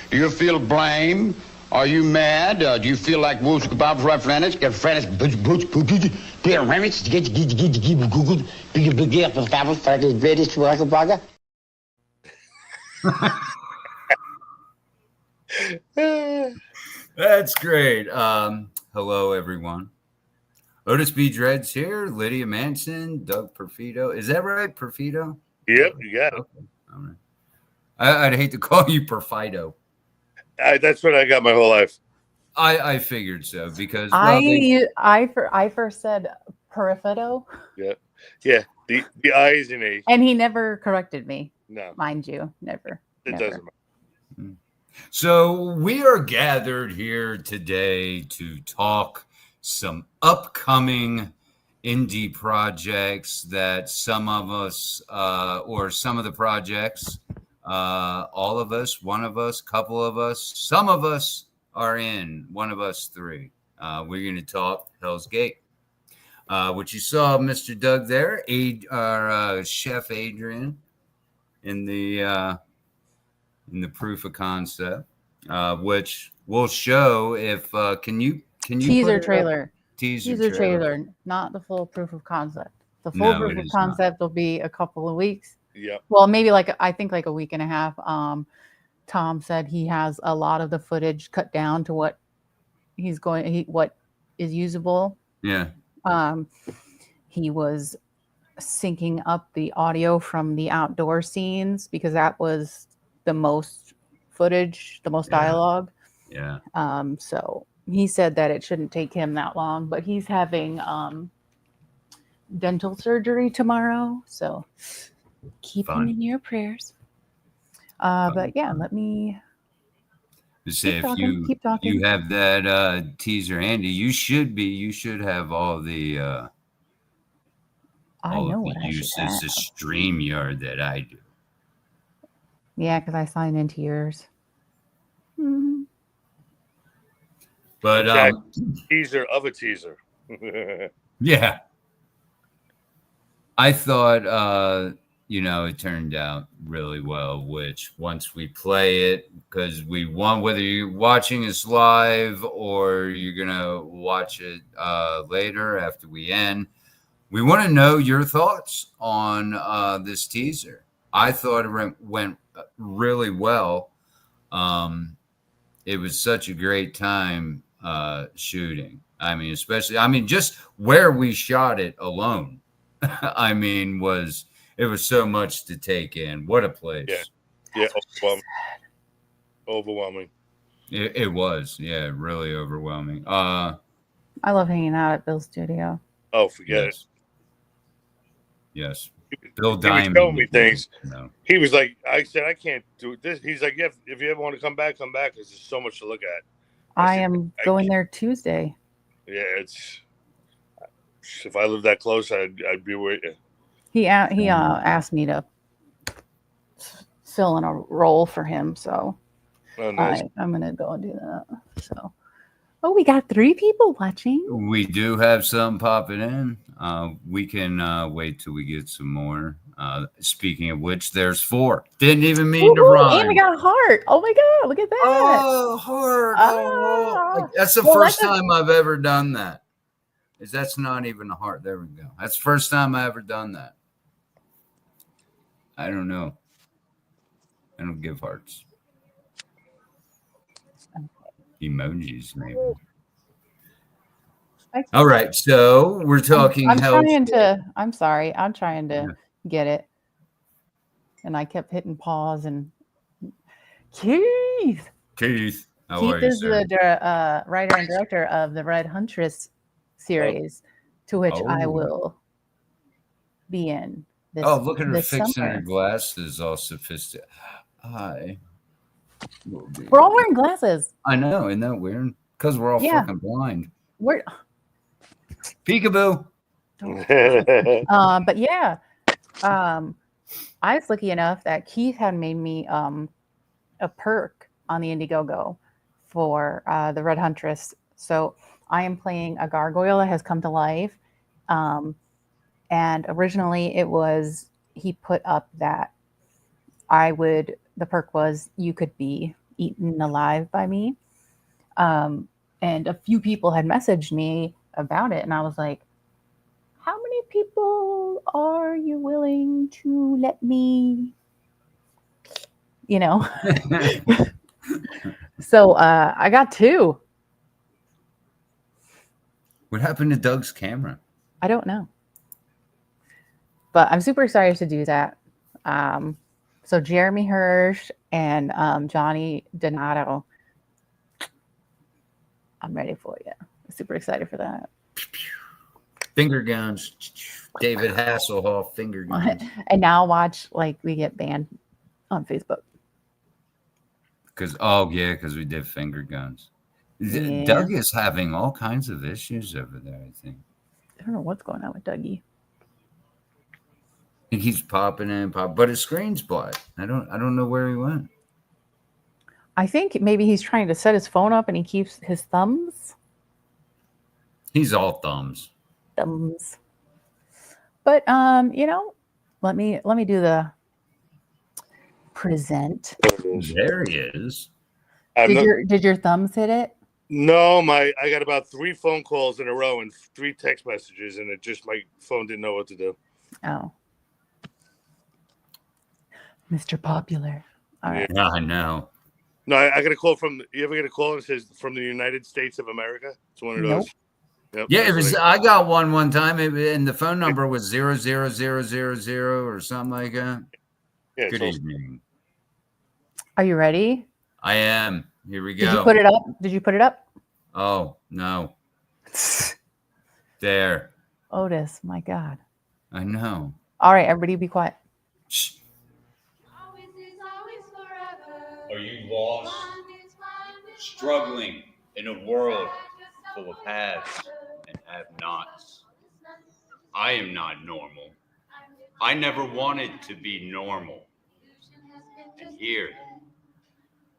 Do you feel blame? Are you mad? Do you feel like Wolf's Bob Referendus? Get French, Peter Remits, get Google, That's great. Hello, everyone. Otis B. Dreads here. Lydia Manson, Doug Perfido. Is that right, Perfido? Yep, you got it. Okay. All right. I'd hate to call you Perfido. That's what I got my whole life. I figured so because I first said Perfido. Yeah. The I is an A. And he never corrected me. No, mind you, never. It doesn't matter. So we are gathered here today to talk some upcoming indie projects that some of us, or some of the projects, all of us, one of us, couple of us, some of us are in, one of us three. We're going to talk Hell's Gate, which you saw Mr. Doug there, our Chef Adrian in the proof of concept, which will show if can you teaser trailer. Teaser trailer, not the full proof of concept. The full proof of concept will be a couple of weeks. Yeah. Well, maybe I think a week and a half. Tom said he has a lot of the footage cut down to what what is usable. Yeah. He was syncing up the audio from the outdoor scenes because that was the most footage, the most dialogue. Yeah. So he said that it shouldn't take him that long, but he's having dental surgery tomorrow. So keep him in your prayers. But yeah, let me say if you have that teaser handy, you should have all the I know what I uses should have. the StreamYard that I do. Yeah, because I sign into yours. Mm-hmm. But teaser of a teaser. Yeah. I thought it turned out really well, which once we play it, because we want, whether you're watching us live or you're gonna watch it later after we end, we want to know your thoughts on this teaser. I thought it went really well. It was such a great time shooting. Just where we shot it alone. It was so much to take in. What a place. Yeah, overwhelming. It was, yeah, really overwhelming. I love hanging out at Bill's studio. Oh, forget it. Yes. Bill Diamond. He was telling me things. No. He was like, I said, I can't do this. He's like, yeah, if you ever want to come back, come back. There's just so much to look at. I am going there Tuesday. Yeah, if I lived that close, I'd be with you. He asked me to fill in a role for him, so nice. I'm gonna go and do that. So, we got 3 people watching. We do have some popping in. We can wait till we get some more. Speaking of which, there's 4. Didn't even mean to rhyme. And we got a heart. Oh my god, look at that! Oh, heart! That's the first time I've ever done that. That's not even a heart. There we go. That's the first time I ever done that. I don't know. I don't give hearts. Emojis, maybe. All right, so we're talking. I'm trying to get it, and I kept hitting pause. And Keith, how are you, is sir? the writer and director of the Red Huntress series, to which I will be in. Look at her fixing her glasses, all sophisticated. Hi. We're all wearing glasses. I know, isn't that weird? Because we're all fucking blind. We're peekaboo. But yeah, I was lucky enough that Keith had made me a perk on the Indiegogo for the Red Huntress. So I am playing a gargoyle that has come to life. And originally it was, he put up that the perk was you could be eaten alive by me. And a few people had messaged me about it, and I was like, how many people are you willing to let me, you know? So I got 2. What happened to Doug's camera? I don't know. But I'm super excited to do that. So Jeremy Hirsch and Johnny Donato, I'm ready for you. I'm super excited for that. Finger guns. David Hasselhoff, finger guns. And now watch, like, we get banned on Facebook. Because we did finger guns. Yeah. Doug is having all kinds of issues over there, I think. I don't know what's going on with Dougie. He keeps popping in, but his screen's black. I don't know where he went. I think maybe he's trying to set his phone up and he keeps his thumbs. He's all thumbs. But let me do the present. There he is. Did your thumbs hit it? No, I got about 3 phone calls in a row and 3 text messages, and my phone didn't know what to do. Oh. Mr. Popular. All right. Yeah, I know. No, I got a call from. You ever get a call that says from the United States of America? It's one of those. Nope. Yep, Yeah, it was. I got one time, and the phone number was 00000 or something like that. Yeah, Good evening. Are you ready? I am. Here we go. Did you put it up? Oh no. There. Otis, my God. I know. All right, everybody be quiet. Shh. Are you lost? Struggling in a world full of haves and have-nots. I am not normal. I never wanted to be normal. And here,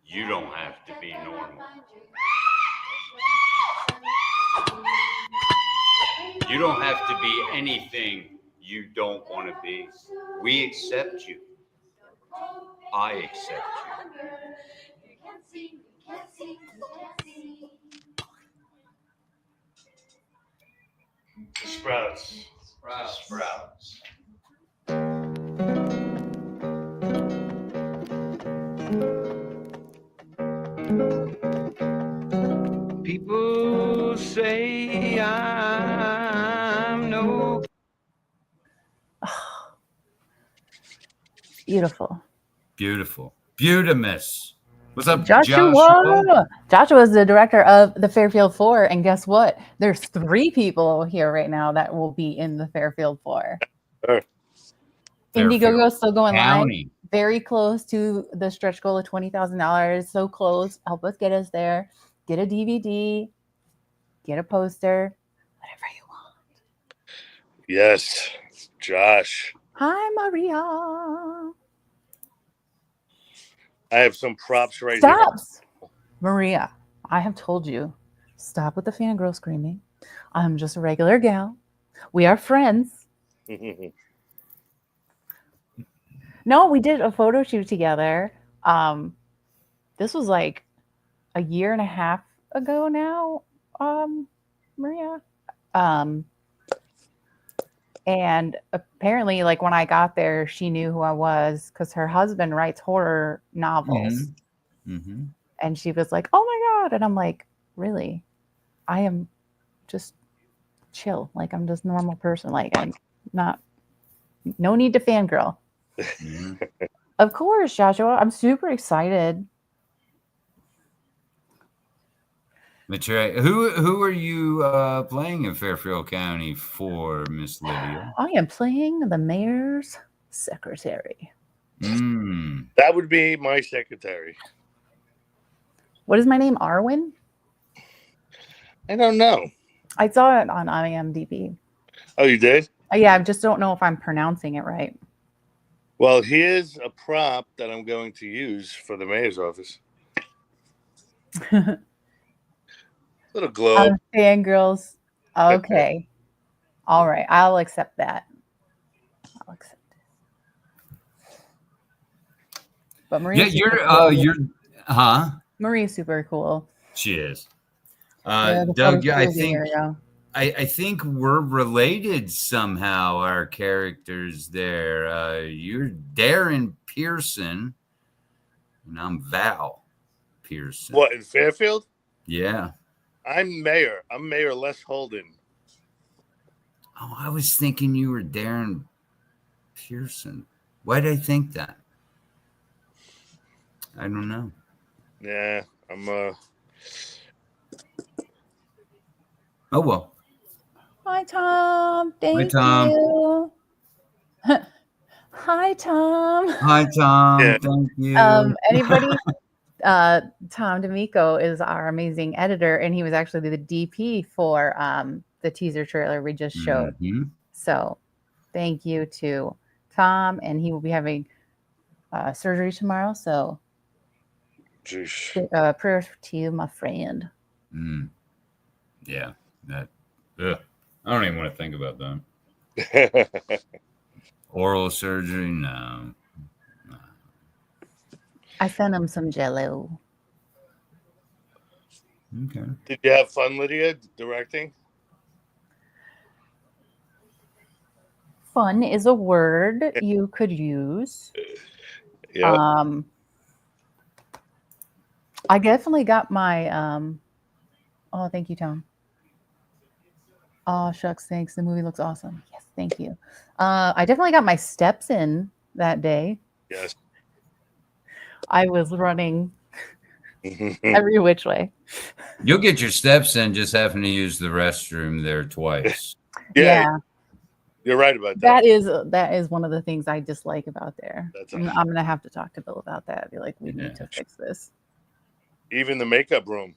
you don't have to be normal. You don't have to be anything you don't want to be. We accept you. I accept you. Sprouts. People say I'm no. Beautiful. Beautimus. What's up, Joshua? Joshua is the director of the Fairfield 4, and guess what? There's 3 people here right now that will be in the Fairfield 4. Sure. Indiegogo is still going County. live. Very close to the stretch goal of $20,000. So close. Help us get us there. Get a DVD. Get a poster. Whatever you want. Yes, Josh. Hi, Maria. I have some props right Stop. Maria, I have told you, stop with the fangirl screaming. I'm just a regular gal. We are friends. here. No, we did a photo shoot together. This was like a year and a half ago now, Maria. And apparently, like, when I got there, she knew who I was because her husband writes horror novels. Mm-hmm. And she was like, oh my God. And I'm like, really? I am just chill. Like, I'm just a normal person. Like, I'm not, no need to fangirl. Mm-hmm. Of course, Joshua. I'm super excited. Who are you playing in Fairfield County for, Miss Lydia? I am playing the mayor's secretary. That would be my secretary. What is my name? Arwen? I don't know. I saw it on IMDb. Oh, you did? Yeah, I just don't know if I'm pronouncing it right. Well, here's a prop that I'm going to use for the mayor's office. Little globe. Fangirls. Okay. All right. I'll accept that. I'll accept it. But Maria, Yeah, Huh? Marie's super cool. She is. Yeah, the Doug, photo I shoot think area. I think we're related somehow. Our characters there. You're Darren Pearson, and I'm Val Pearson. What, in Fairfield? Yeah. I'm Mayor. I'm Mayor Les Holden. Oh, I was thinking you were Darren Pearson. Why did I think that? I don't know. Yeah, I'm Oh well. Hi, Tom. Thank Tom. you. Hi, Tom. Hi, Tom. Yeah. Thank you. Anybody? Tom D'Amico is our amazing editor, and he was actually the DP for the teaser trailer we just showed. Mhm. So thank you to Tom, and he will be having surgery tomorrow. So Jeez. prayers to you, my friend. Yeah. That. Ugh. I don't even want to think about that. Oral surgery? No. I sent him some Jello. Okay. Did you have fun, Lydia, directing? Fun is a word you could use. Yeah. I definitely got my oh, thank you, Tom. Oh, shucks, thanks. The movie looks awesome. Yes, thank you. I definitely got my steps in that day. Yes. I was running every which way. You'll get your steps in just having to use the restroom there twice. Yeah. You're right about that. That is one of the things I dislike about there. That's I'm gonna have to talk to Bill about that. Be like, we need to fix this. Even the makeup room.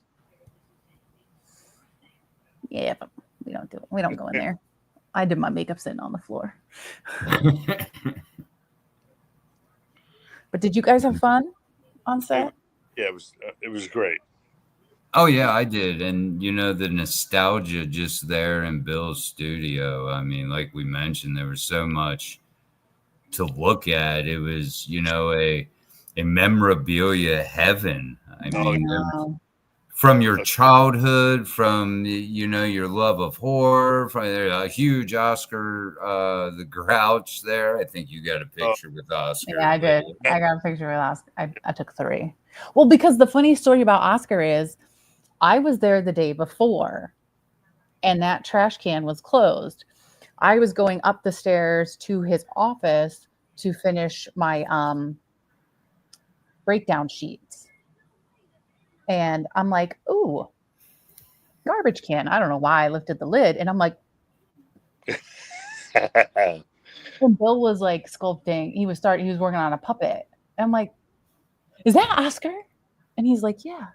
Yeah, but we don't do it. We don't go in there. I did my makeup sitting on the floor. But did you guys have fun on set? Yeah, it was great. Oh yeah, I did. And you know, the nostalgia just there in Bill's studio. I mean, like we mentioned, there was so much to look at. It was, you know, a memorabilia heaven. I mean, from your childhood, from, you know, your love of horror, from a huge Oscar the Grouch there. I think you got a picture with Oscar. Yeah, I did. I got a picture with Oscar. I took 3. Well, because the funny story about Oscar is I was there the day before and that trash can was closed. I was going up the stairs to his office to finish my breakdown sheets. And I'm like, ooh, garbage can. I don't know why I lifted the lid. And I'm like, and Bill was like sculpting. He was working on a puppet. And I'm like, is that Oscar? And he's like, yeah.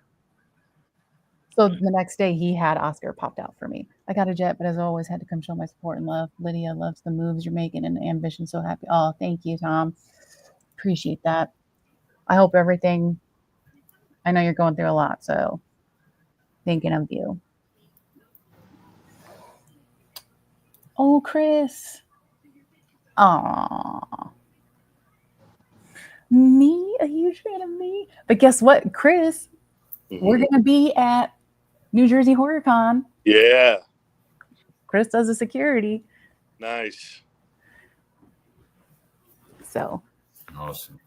So the next day he had Oscar popped out for me. I got a jet, but as always had to come show my support and love. Lydia loves the moves you're making and Ambition. So happy. Oh, thank you, Tom. Appreciate that. I hope everything, I know you're going through a lot, so thinking of you. Oh, Chris. Aw. Me, a huge fan of me. But guess what, Chris? We're going to be at New Jersey Horror Con. Yeah. Chris does the security. Nice. So. Awesome.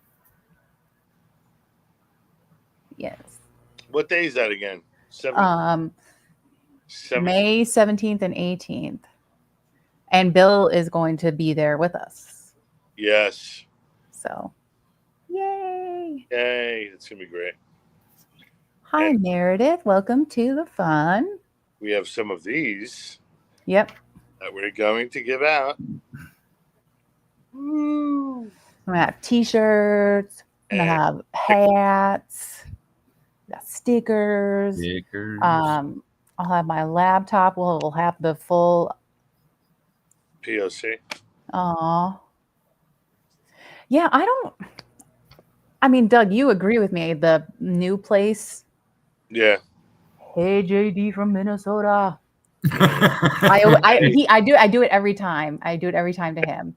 Yes. What day is that again? May 17th and 18th. And Bill is going to be there with us. Yes. So, yay. Yay. It's going to be great. Hi, and Meredith. Welcome to the fun. We have some of these. Yep. That we're going to give out. Woo. I'm going to have t-shirts. I'm going to have hats. Got stickers. I'll have my laptop. We'll have the full POC. Aw. Yeah, I mean, Doug, you agree with me. The new place. Yeah. Hey, JD from Minnesota. I do it every time. I do it every time to him.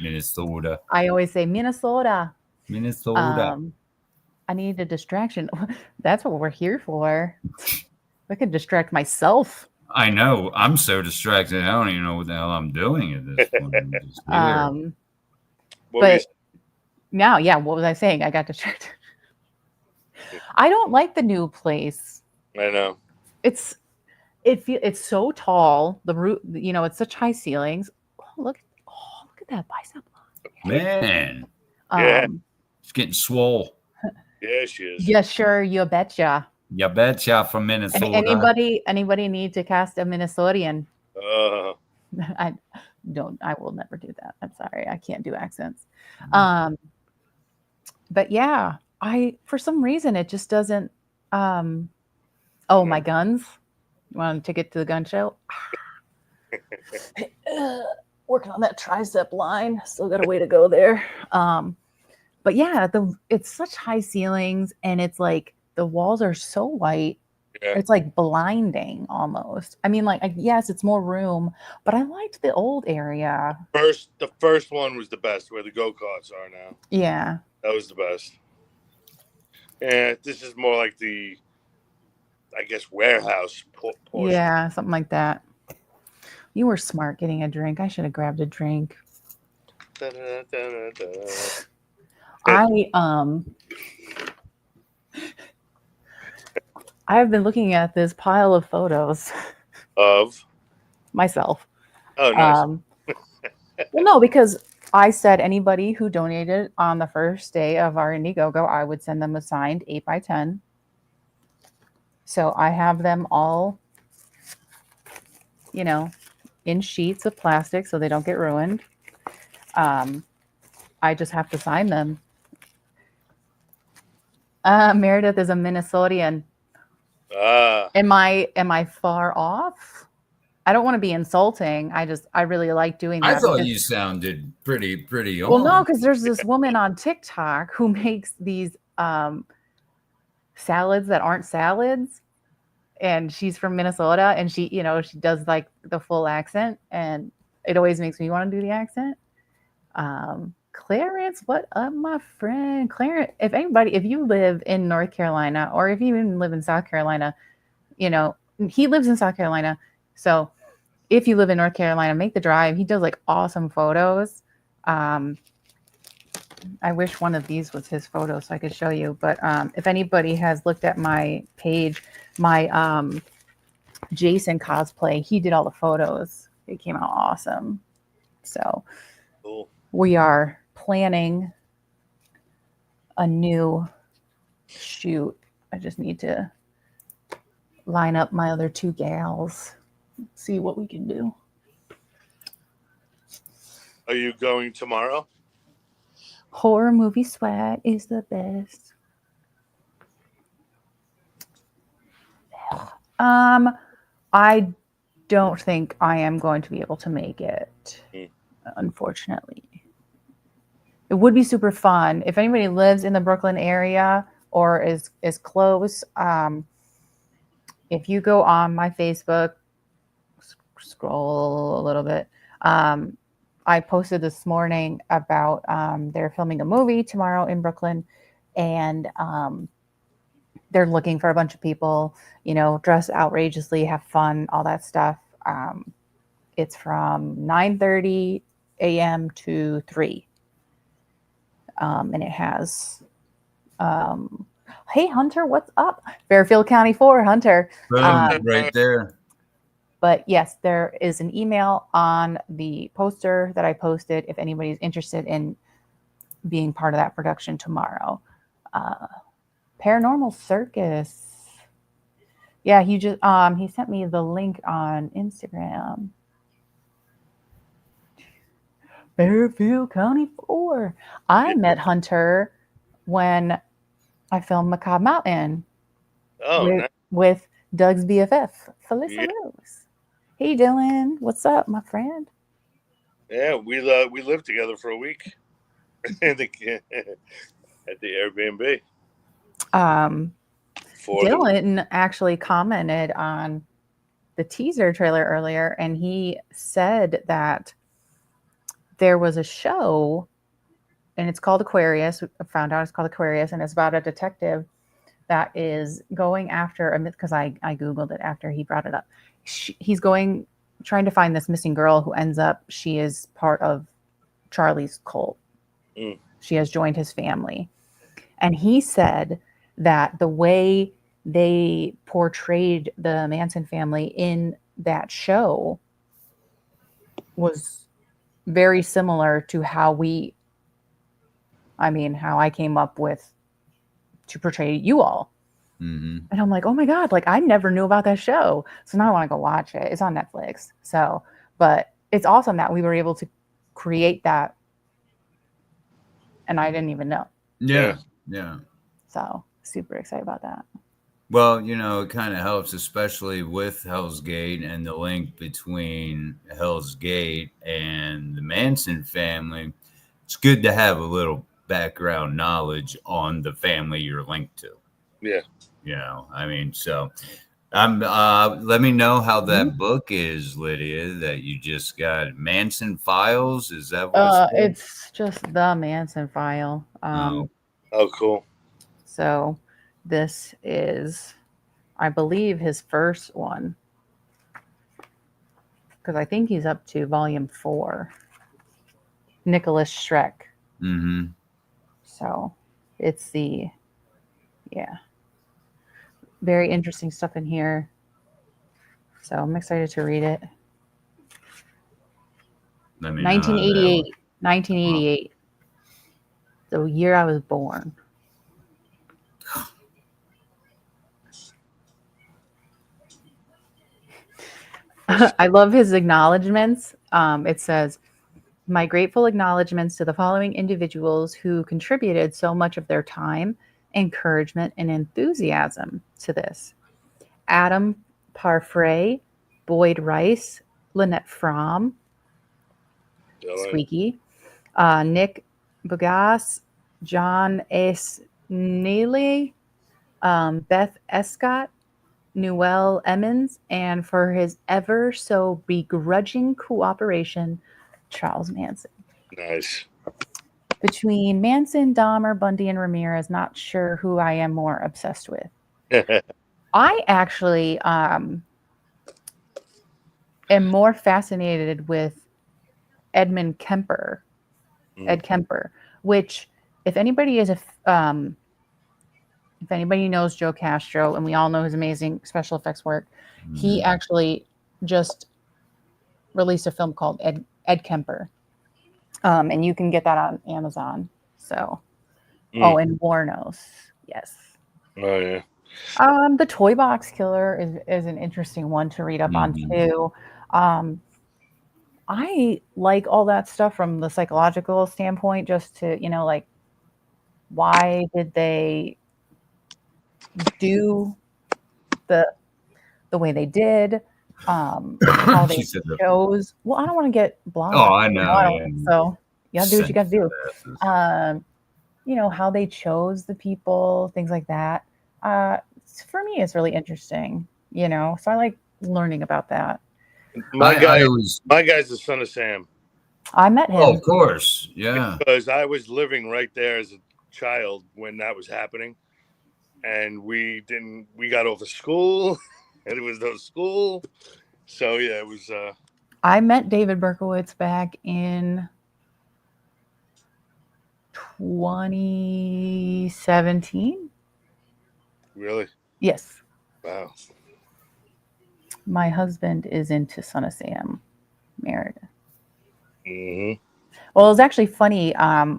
Minnesota. I always say Minnesota. Minnesota. I need a distraction. That's what we're here for. I could distract myself. I know. I'm so distracted. I don't even know what the hell I'm doing at this point. I'm just here. What were you But now, yeah, what was I saying? I got distracted. I don't like the new place. I know. It's so tall. The roof, it's such high ceilings. Look at that bicep line. Man, Yeah. It's getting swole. Yeah, she is. Yeah, sure, you betcha. You betcha from Minnesota. Anybody need to cast a Minnesotan? I will never do that. I'm sorry. I can't do accents. But yeah, for some reason it just doesn't my guns. You want to get to the gun show? Working on that tricep line. Still got a way to go there. But yeah, it's such high ceilings, and it's like the walls are so white. Yeah. It's like blinding almost. I mean, like, yes, it's more room, but I liked the old area. The first one was the best, where the go-karts are now. Yeah. That was the best. And this is more like the, I guess, warehouse portion. Yeah, something like that. You were smart getting a drink. I should have grabbed a drink. I have been looking at this pile of photos of myself. Oh, nice. Well, no, because I said anybody who donated on the first day of our Indiegogo, I would send them a signed 8x10. So I have them all, in sheets of plastic so they don't get ruined. I just have to sign them. Meredith is a Minnesotan. Am I far off? I don't want to be insulting. I really like doing that. I thought you sounded pretty on. Well, no, because there's this woman on TikTok who makes these salads that aren't salads, and she's from Minnesota, and she does like the full accent, and it always makes me want to do the accent. Clarence, what up, my friend? Clarence, if you live in North Carolina, or if you even live in South Carolina, he lives in South Carolina. So if you live in North Carolina, make the drive. He does like awesome photos. I wish one of these was his photo so I could show you. But if anybody has looked at my page, my Jason cosplay, he did all the photos. It came out awesome. So cool. We are planning a new shoot. I just need to line up my other two gals, see what we can do. Are you going tomorrow? Horror movie swag is the best. I don't think I am going to be able to make it, unfortunately. It would be super fun. If anybody lives in the Brooklyn area or is close, if you go on my Facebook, scroll a little bit, I posted this morning about they're filming a movie tomorrow in Brooklyn, and they're looking for a bunch of people, dress outrageously, have fun, all that stuff. It's from 9:30 a.m. to 3. And it has, hey, Hunter, what's up? Fairfield County 4, Hunter. Right there. But yes, there is an email on the poster that I posted if anybody's interested in being part of that production tomorrow. Paranormal Circus. Yeah, he just he sent me the link on Instagram. Fairfield County 4. I met Hunter when I filmed Macabre Mountain. With Doug's BFF, Felissa Rose. Hey, Dylan. What's up, my friend? Yeah, we lived together for a week at the Airbnb. Dylan actually commented on the teaser trailer earlier, and he said that there was a show and it's called Aquarius. I found out it's called Aquarius, and it's about a detective that is going after a myth, because I Googled it after he brought it up. He's trying to find this missing girl who ends up, she is part of Charlie's cult. She has joined his family. And he said that the way they portrayed the Manson family in that show was very similar to how I came up with to portray you all. Mm-hmm. And I'm like, oh my God, like I never knew about that show. So now I want to go watch it. It's on Netflix. So, but it's awesome that we were able to create that. And I didn't even know. Yeah. So super excited about that. Well, it kind of helps, especially with Hell's Gate and the link between Hell's Gate and the Manson family. It's good to have a little background knowledge on the family you're linked to. Yeah. So let me know how that book is, Lydia, that you just got. Manson Files, is that what it's just the Manson File. Oh, cool. So this is, I believe, his first one, because I think he's up to volume 4. Nicholas Schreck. Mm-hmm. So it's very interesting stuff in here. So I'm excited to read it. 1988. The year I was born. I love his acknowledgments. It says, my grateful acknowledgments to the following individuals who contributed so much of their time, encouragement, and enthusiasm to this. Adam Parfrey, Boyd Rice, Lynette Fromm, Squeaky, Nick Bugas, John S. Neely, Beth Escott, Newell Emmons, and for his ever so begrudging cooperation, Charles Manson. Nice. Between Manson, Dahmer, Bundy, and Ramirez, not sure who I am more obsessed with. I actually am more fascinated with Ed Kemper, which, if anybody knows Joe Castro, and we all know his amazing special effects work, he actually just released a film called Ed Kemper. And you can get that on Amazon. So, and Warnos. Yes. Oh, yeah. The Toy Box Killer is an interesting one to read up on too. I like all that stuff from the psychological standpoint, just to, like, why did they do the way they did? How they chose. Well, I don't want to get blocked. Oh, I know. So you gotta do what you gotta do. How they chose the people, things like that. For me, it's really interesting. So I like learning about that. My guy's the son of Sam. I met him. Oh, of course, yeah. Because I was living right there as a child when that was happening, and we got off of school, and it was no school. So yeah, it was. I met David Berkowitz back in 2017. Really? Yes. Wow. My husband is into Son of Sam, Meredith. Mm-hmm. Well, it was actually funny.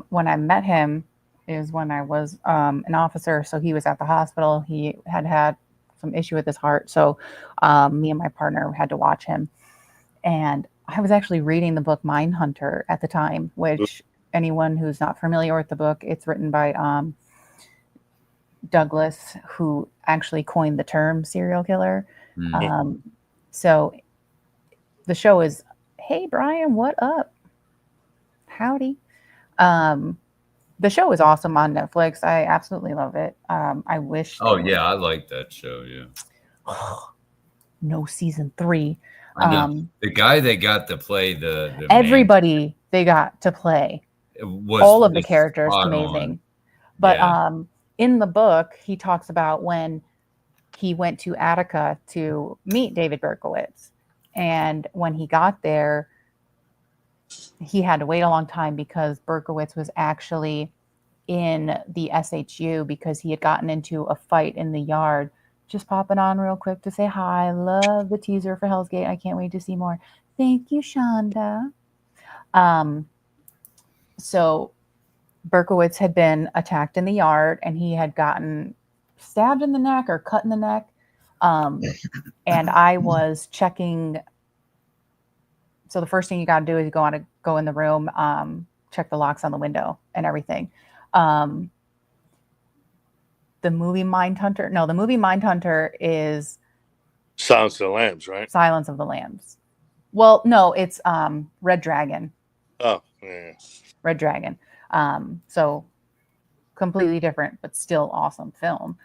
When I met him, is when I was an officer. So he was at the hospital. He had some issue with his heart. So me and my partner had to watch him. And I was actually reading the book Mindhunter at the time, which anyone who's not familiar with the book, it's written by Douglas, who actually coined the term serial killer. So the show is, hey, Brian, what up? Howdy. The show is awesome on Netflix. I absolutely love it. I wish. Oh, yeah, I like that show, yeah. No season 3. I know. The guy they got to play the everybody they got to play. was all of the was characters spot amazing. on. But Yeah. in the book, he talks about when he went to Attica to meet David Berkowitz. And when he got there, he had to wait a long time because Berkowitz was actually in the SHU because he had gotten into a fight in the yard. Just popping on real quick to say hi. Love the teaser for Hell's Gate. I can't wait to see more. Thank you, Shonda. So Berkowitz had been attacked in the yard and he had gotten stabbed in the neck or cut in the neck. And I was checking. So the first thing you got to do is you go in the room, check the locks on the window and everything. The movie Mindhunter is Silence of the Lambs, right? Silence of the Lambs. Well, no, it's Red Dragon. Oh, yeah. Red Dragon. So completely different, but still awesome film.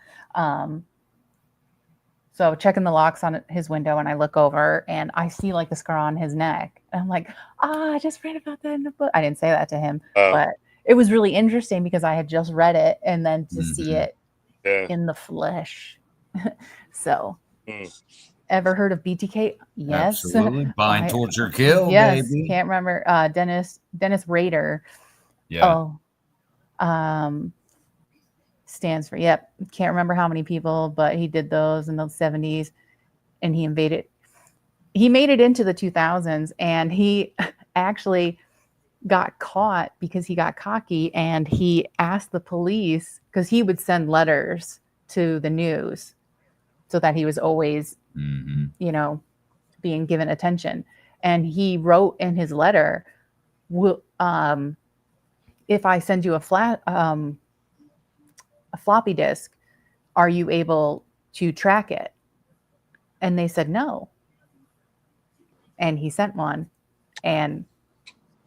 So checking the locks on his window, and I look over and I see like the scar on his neck. And I'm like, I just read about that in the book. I didn't say that to him, but it was really interesting because I had just read it and then to see it in the flesh. So ever heard of BTK? Yes. Absolutely. Bind, torture, kill, yes. baby. Can't remember. Dennis Rader. Yeah. Stands for, can't remember how many people, but he did those in the 70s and he made it into the 2000s, and he actually got caught because he got cocky and he asked the police, because he would send letters to the news so that he was always being given attention, and he wrote in his letter, if I send you a floppy disk, are you able to track it? And they said no. And he sent one, and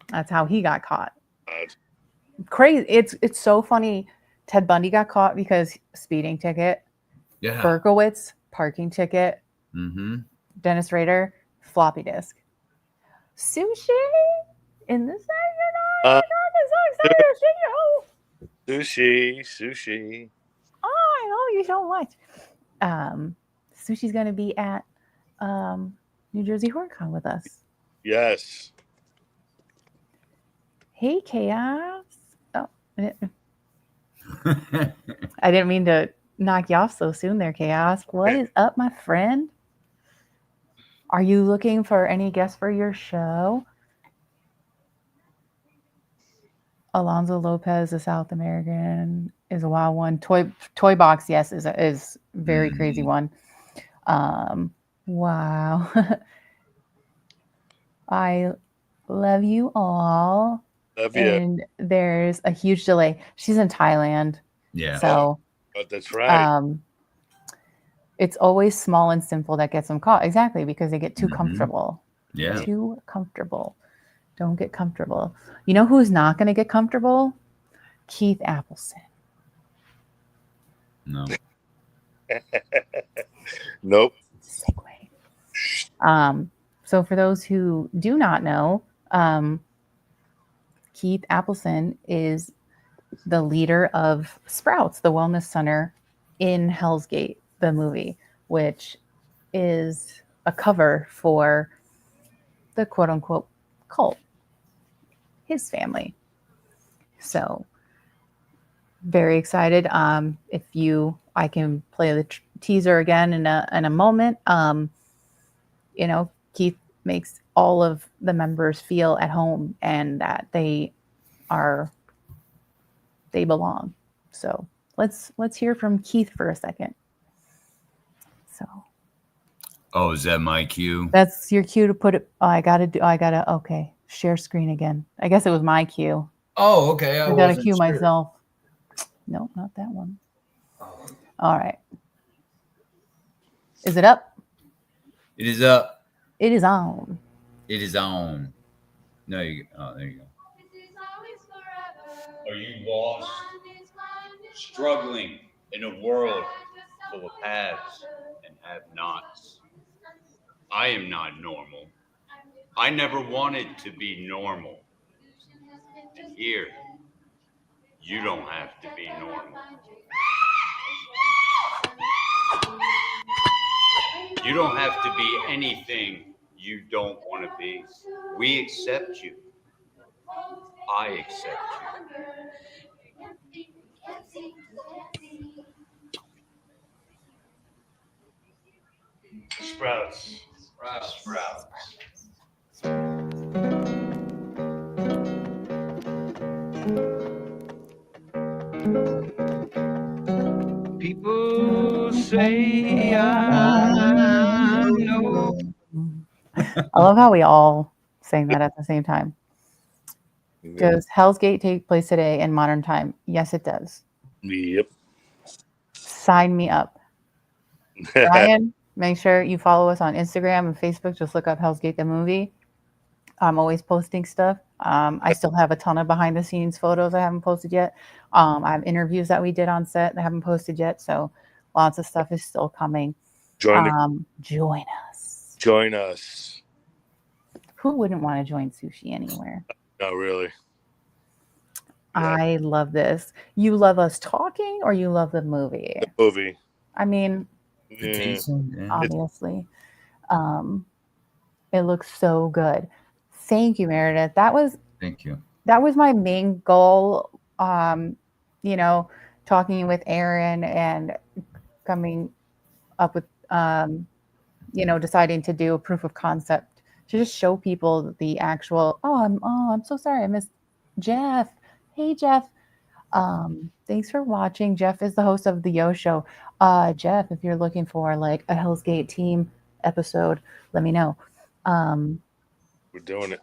that's how he got caught. Crazy. It's so funny. Ted Bundy got caught because speeding ticket. Yeah. Berkowitz, parking ticket. Dennis Rader, floppy disk. Sushi in this segment. Oh my God, I'm so excited to see you. Sushi. Oh, I love you so much. Sushi's going to be at New Jersey HorrorCon with us. Yes. Hey, Chaos. Oh, I didn't mean to knock you off so soon there, Chaos. What is up, my friend? Are you looking for any guests for your show? Alonzo Lopez, a South American, is a wild one. Toy Box, yes, is a very crazy one. Wow. I love you all. Love you. And there's a huge delay. She's in Thailand. Yeah. So that's right. It's always small and simple that gets them caught. Exactly, because they get too comfortable. Yeah. Too comfortable. Don't get comfortable. You know who's not going to get comfortable? Keith Appleson. No. Nope. Segue. So for those who do not know, Keith Appleson is the leader of Sprouts, the wellness center in Hell's Gate, the movie, which is a cover for the quote unquote cult, his family. So very excited. I can play the teaser again in a moment. Keith makes all of the members feel at home and that they belong. So let's hear from Keith for a second. So. Oh, is that my cue? That's your cue to put it. Okay. Share screen again. I guess it was my cue. Oh, okay. I gotta cue myself. No, not that one. Oh. All right. Is it up? It is up. It is on. It is on. No, there you go. Are you lost? Struggling in a world full of haves and have-nots? I am not normal. I never wanted to be normal. Here, you don't have to be normal. You don't have to be anything you don't want to be. We accept you. I accept Sprouts. you. Sprouts. People say I know. I love how we all sang that at the same time. Does Hell's Gate take place today in modern time? Yes, it does. Yep. Sign me up. Ryan, make sure you follow us on Instagram and Facebook. Just look up Hell's Gate the movie. I'm always posting stuff. I still have a ton of behind the scenes photos I haven't posted yet. I have interviews that we did on set that I haven't posted yet. So lots of stuff is still coming. Join us. Join us. Who wouldn't want to join Sushi Anywhere? No, really. I love this. You love us talking or you love the movie? The movie. I mean, Yeah. obviously. It looks so good. Thank you, Meredith. Thank you. That was my main goal. You know, talking with Aaron and coming up with you know, deciding to do a proof of concept to just show people the actual, I'm so sorry I missed Jeff. Hey Jeff. Thanks for watching. Jeff is the host of the Yo Show. Jeff, if you're looking for like a Hell's Gate team episode, let me know. We're doing it.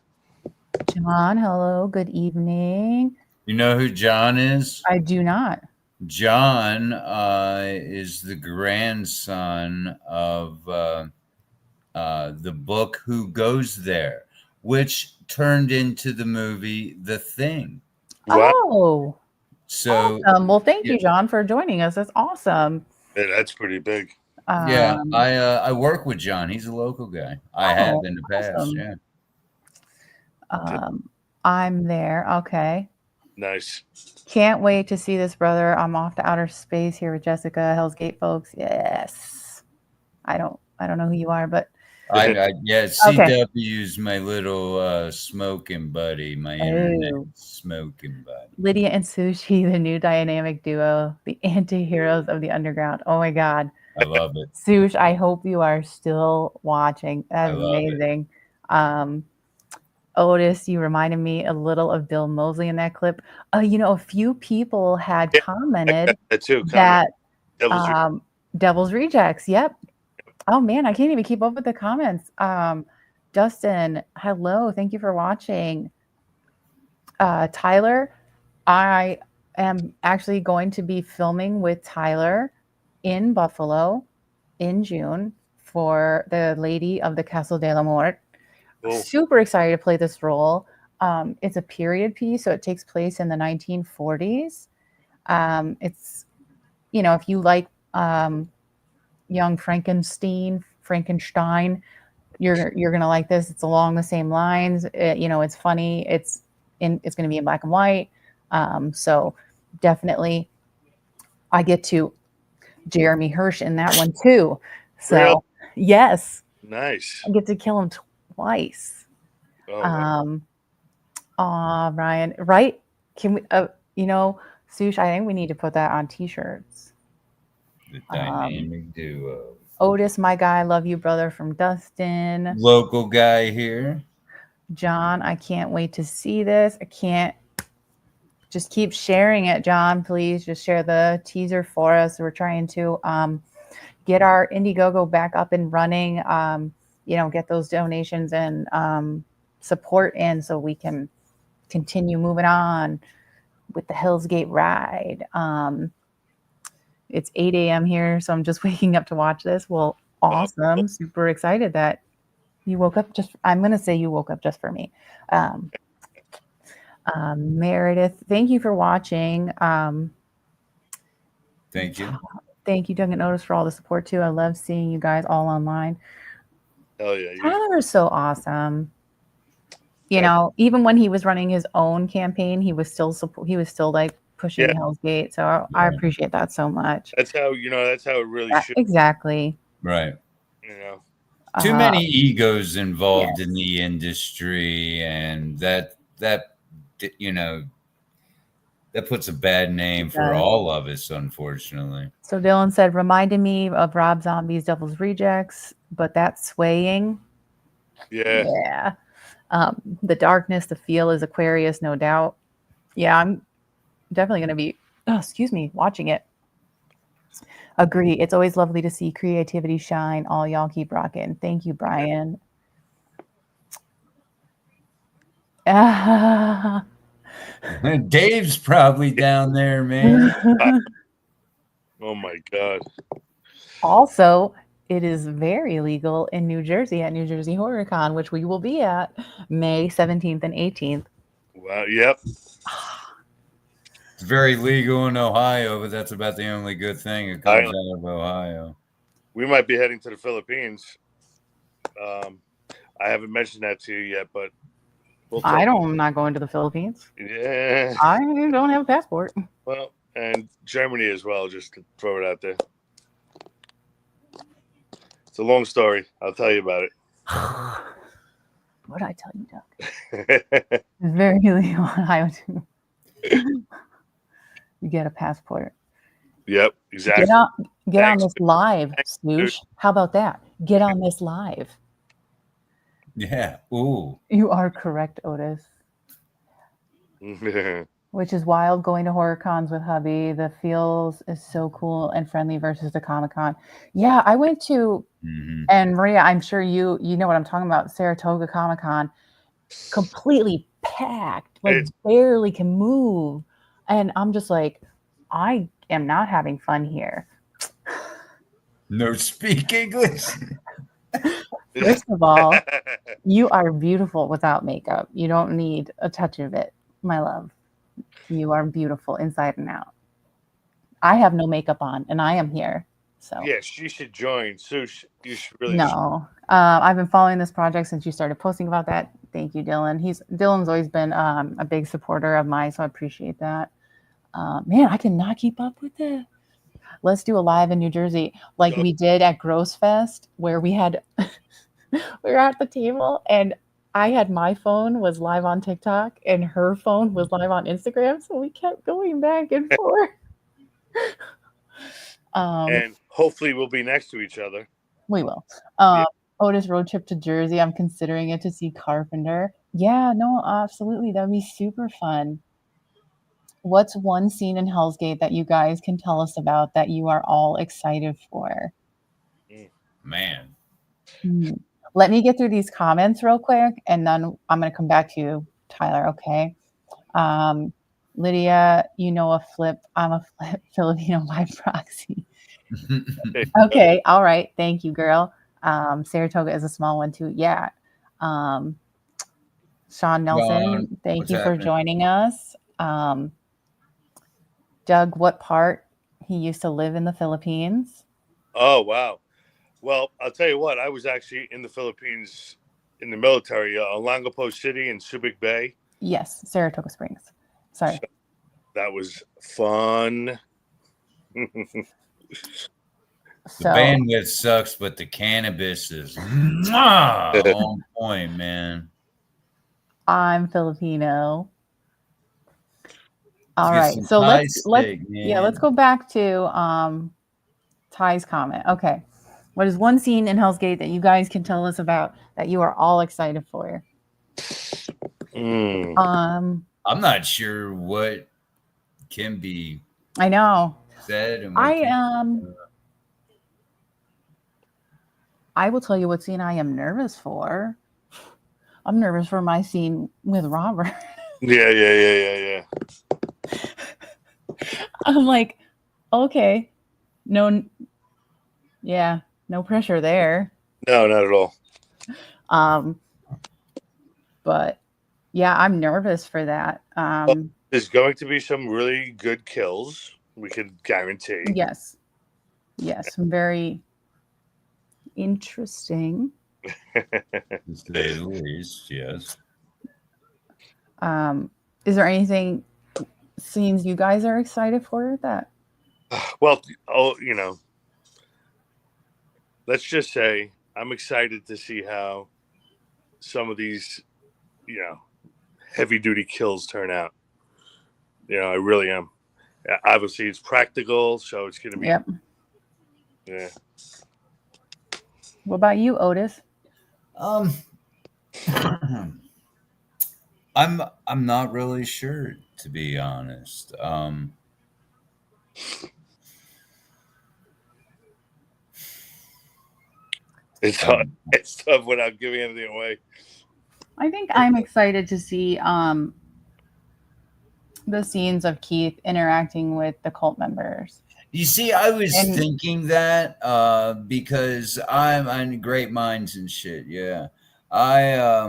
John, hello, good evening. You know who John is? I do not. John is the grandson of the book Who Goes There, which turned into the movie The Thing. Wow. Oh, So awesome. Well, thank you, John, for joining us. That's awesome. Yeah, that's pretty big. yeah, I work with John. He's a local guy. I have in the past. awesome. Yeah. I'm there. Okay. Nice. Can't wait to see this, brother. I'm off to outer space here with Jessica, Hell's Gate folks. Yes. I don't know who you are, but CW's my little smoking buddy, my internet smoking buddy. Lydia and Sushi, the new dynamic duo, the anti-heroes of the underground. Oh my God. I love it. Sush, I hope you are still watching. That's amazing. Otis, you reminded me a little of Bill Moseley in that clip. You know, a few people had commented that Devil's Rejects. Yep. Oh man, I can't even keep up with the comments. Dustin, hello. Thank you for watching. Tyler, I am actually going to be filming with Tyler in Buffalo in June for the Lady of the Castle de la Mort. Cool. Super excited to play this role. It's a period piece, so it takes place in the 1940s. It's, you know, if you like young Frankenstein, you're gonna like this. It's along the same lines. You know, it's funny. It's gonna be in black and white. So definitely, I get to Jeremy Hirsch in that one too. So really? Yes, nice. I get to kill him twice. Oh, Ryan, right? Can we? You know, Sush, I think we need to put that on T-shirts. The dynamic duo. Otis, my guy, love you, brother, from Dustin. Local guy here. John, I can't wait to see this. I can't. Just keep sharing it, John. Please just share the teaser for us. We're trying to get our Indiegogo back up and running. You know, get those donations and support in so we can continue moving on with the Hell's Gate ride. It's 8 a.m. here, so I'm just waking up to watch this. Well, awesome. Super excited that you woke up I'm going to say you woke up just for me. Meredith, thank you for watching. Thank you. Thank you, Duncan Otis, for all the support, too. I love seeing you guys all online. Oh, yeah. Tyler is so awesome. You Yep. know, even when he was running his own campaign, he was still like pushing Yeah. Hell's Gate. So I Yeah. appreciate that so much. That's how it really Yeah, should. exactly. Right. You know. Too many egos involved yes. in the industry, and that you know that puts a bad name for does. all of us, unfortunately. So Dylan said, reminded me of Rob Zombie's Devil's Rejects, but that swaying. Yeah. Yeah. The darkness, the feel is Aquarius, no doubt. Yeah, I'm definitely going to be, watching it. Agree. It's always lovely to see creativity shine. All y'all keep rocking. Thank you, Brian. Dave's probably down there, man. Oh my God. Also, it is very legal in New Jersey at New Jersey HorrorCon, which we will be at May 17th and 18th. Wow. Yep. It's very legal in Ohio, but that's about the only good thing that comes out of Ohio. We might be heading to the Philippines. I haven't mentioned that to you yet, but I'm not going to the Philippines. Yeah. I don't have a passport. Well, and Germany as well, just to throw it out there. It's a long story. I'll tell you about it. What did I tell you, Doug? It's very legal in Ohio too. You get a passport. Yep, exactly. Get on this live, Snoosh. How about that? Get on this live. Yeah. Ooh. You are correct, Otis. Which is wild going to horror cons with hubby. The feels is so cool and friendly versus the Comic-Con. Yeah, I went to, and Maria, I'm sure you know what I'm talking about, Saratoga Comic-Con, completely packed, like barely can move. And I'm just like, I am not having fun here. No speak English. First of all, you are beautiful without makeup. You don't need a touch of it, my love. You are beautiful inside and out. I have no makeup on, and I am here. So yes, you should join. Sush, you should really. No, I've been following this project since you started posting about that. Thank you, Dylan. Dylan's always been a big supporter of mine, so I appreciate that. Man, I cannot keep up with it. Let's do a live in New Jersey, like we did at Gross Fest, where we had we were at the table, and I had my phone was live on TikTok, and her phone was live on Instagram, so we kept going back and forth. And hopefully we'll be next to each other. We will. Otis road trip to Jersey. I'm considering it to see Carpenter. Yeah, no, absolutely. That'd be super fun. What's one scene in Hell's Gate that you guys can tell us about that you are all excited for? Man. Let me get through these comments real quick, and then I'm going to come back to you, Tyler, okay? Lydia, a flip. I'm a flip Filipino by proxy. Okay, all right. Thank you, girl. Saratoga is a small one, too. Yeah. Sean Nelson, thank you for joining us. Doug, what part? He used to live in the Philippines. Oh, wow. Well, I'll tell you what. I was actually in the Philippines in the military, Olongapo City and Subic Bay. Yes, Saratoga Springs. Sorry. So that was fun. The bandwidth sucks, but the cannabis is on point, man. I'm Filipino. All right, so let's go back to Ty's comment. Okay, what is one scene in Hell's Gate that you guys can tell us about that you are all excited for? I'm not sure what can be. I know. Said and I will tell you what scene I am nervous for. I'm nervous for my scene with Robert. Yeah. I'm like, okay, no pressure there. No, not at all. But yeah, I'm nervous for that. There's going to be some really good kills. We can guarantee. Yes, very interesting. To say the least, yes. Is there anything scenes you guys are excited for that? Well, let's just say I'm excited to see how some of these, heavy duty kills turn out. I really am. Obviously, it's practical, so it's going to be. Yep. Yeah. What about you, Otis? I'm not really sure, to be honest. It's tough. It's tough without giving anything away. I think I'm excited to see the scenes of Keith interacting with the cult members. You see, I was thinking that because I'm on great minds and shit. Yeah, I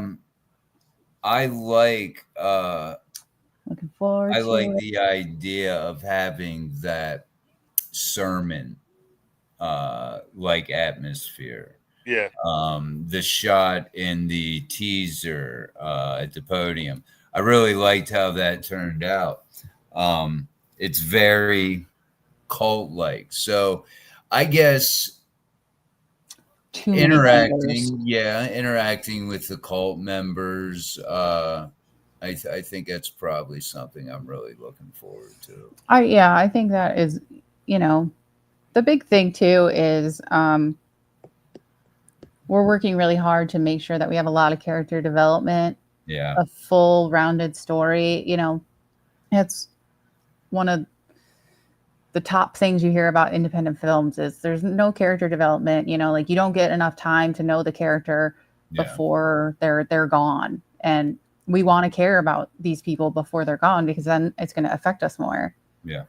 like looking forward. I like the idea of having that sermon like atmosphere. Yeah. The shot in the teaser at the podium. I really liked how that turned out. It's very cult-like. So I guess interacting with the cult members. I think that's probably something I'm really looking forward to. I think that is, the big thing too is we're working really hard to make sure that we have a lot of character development. Yeah. A full rounded story. It's one of the top things you hear about independent films is there's no character development. You don't get enough time to know the character before they're gone. And we want to care about these people before they're gone because then it's going to affect us more. Yeah.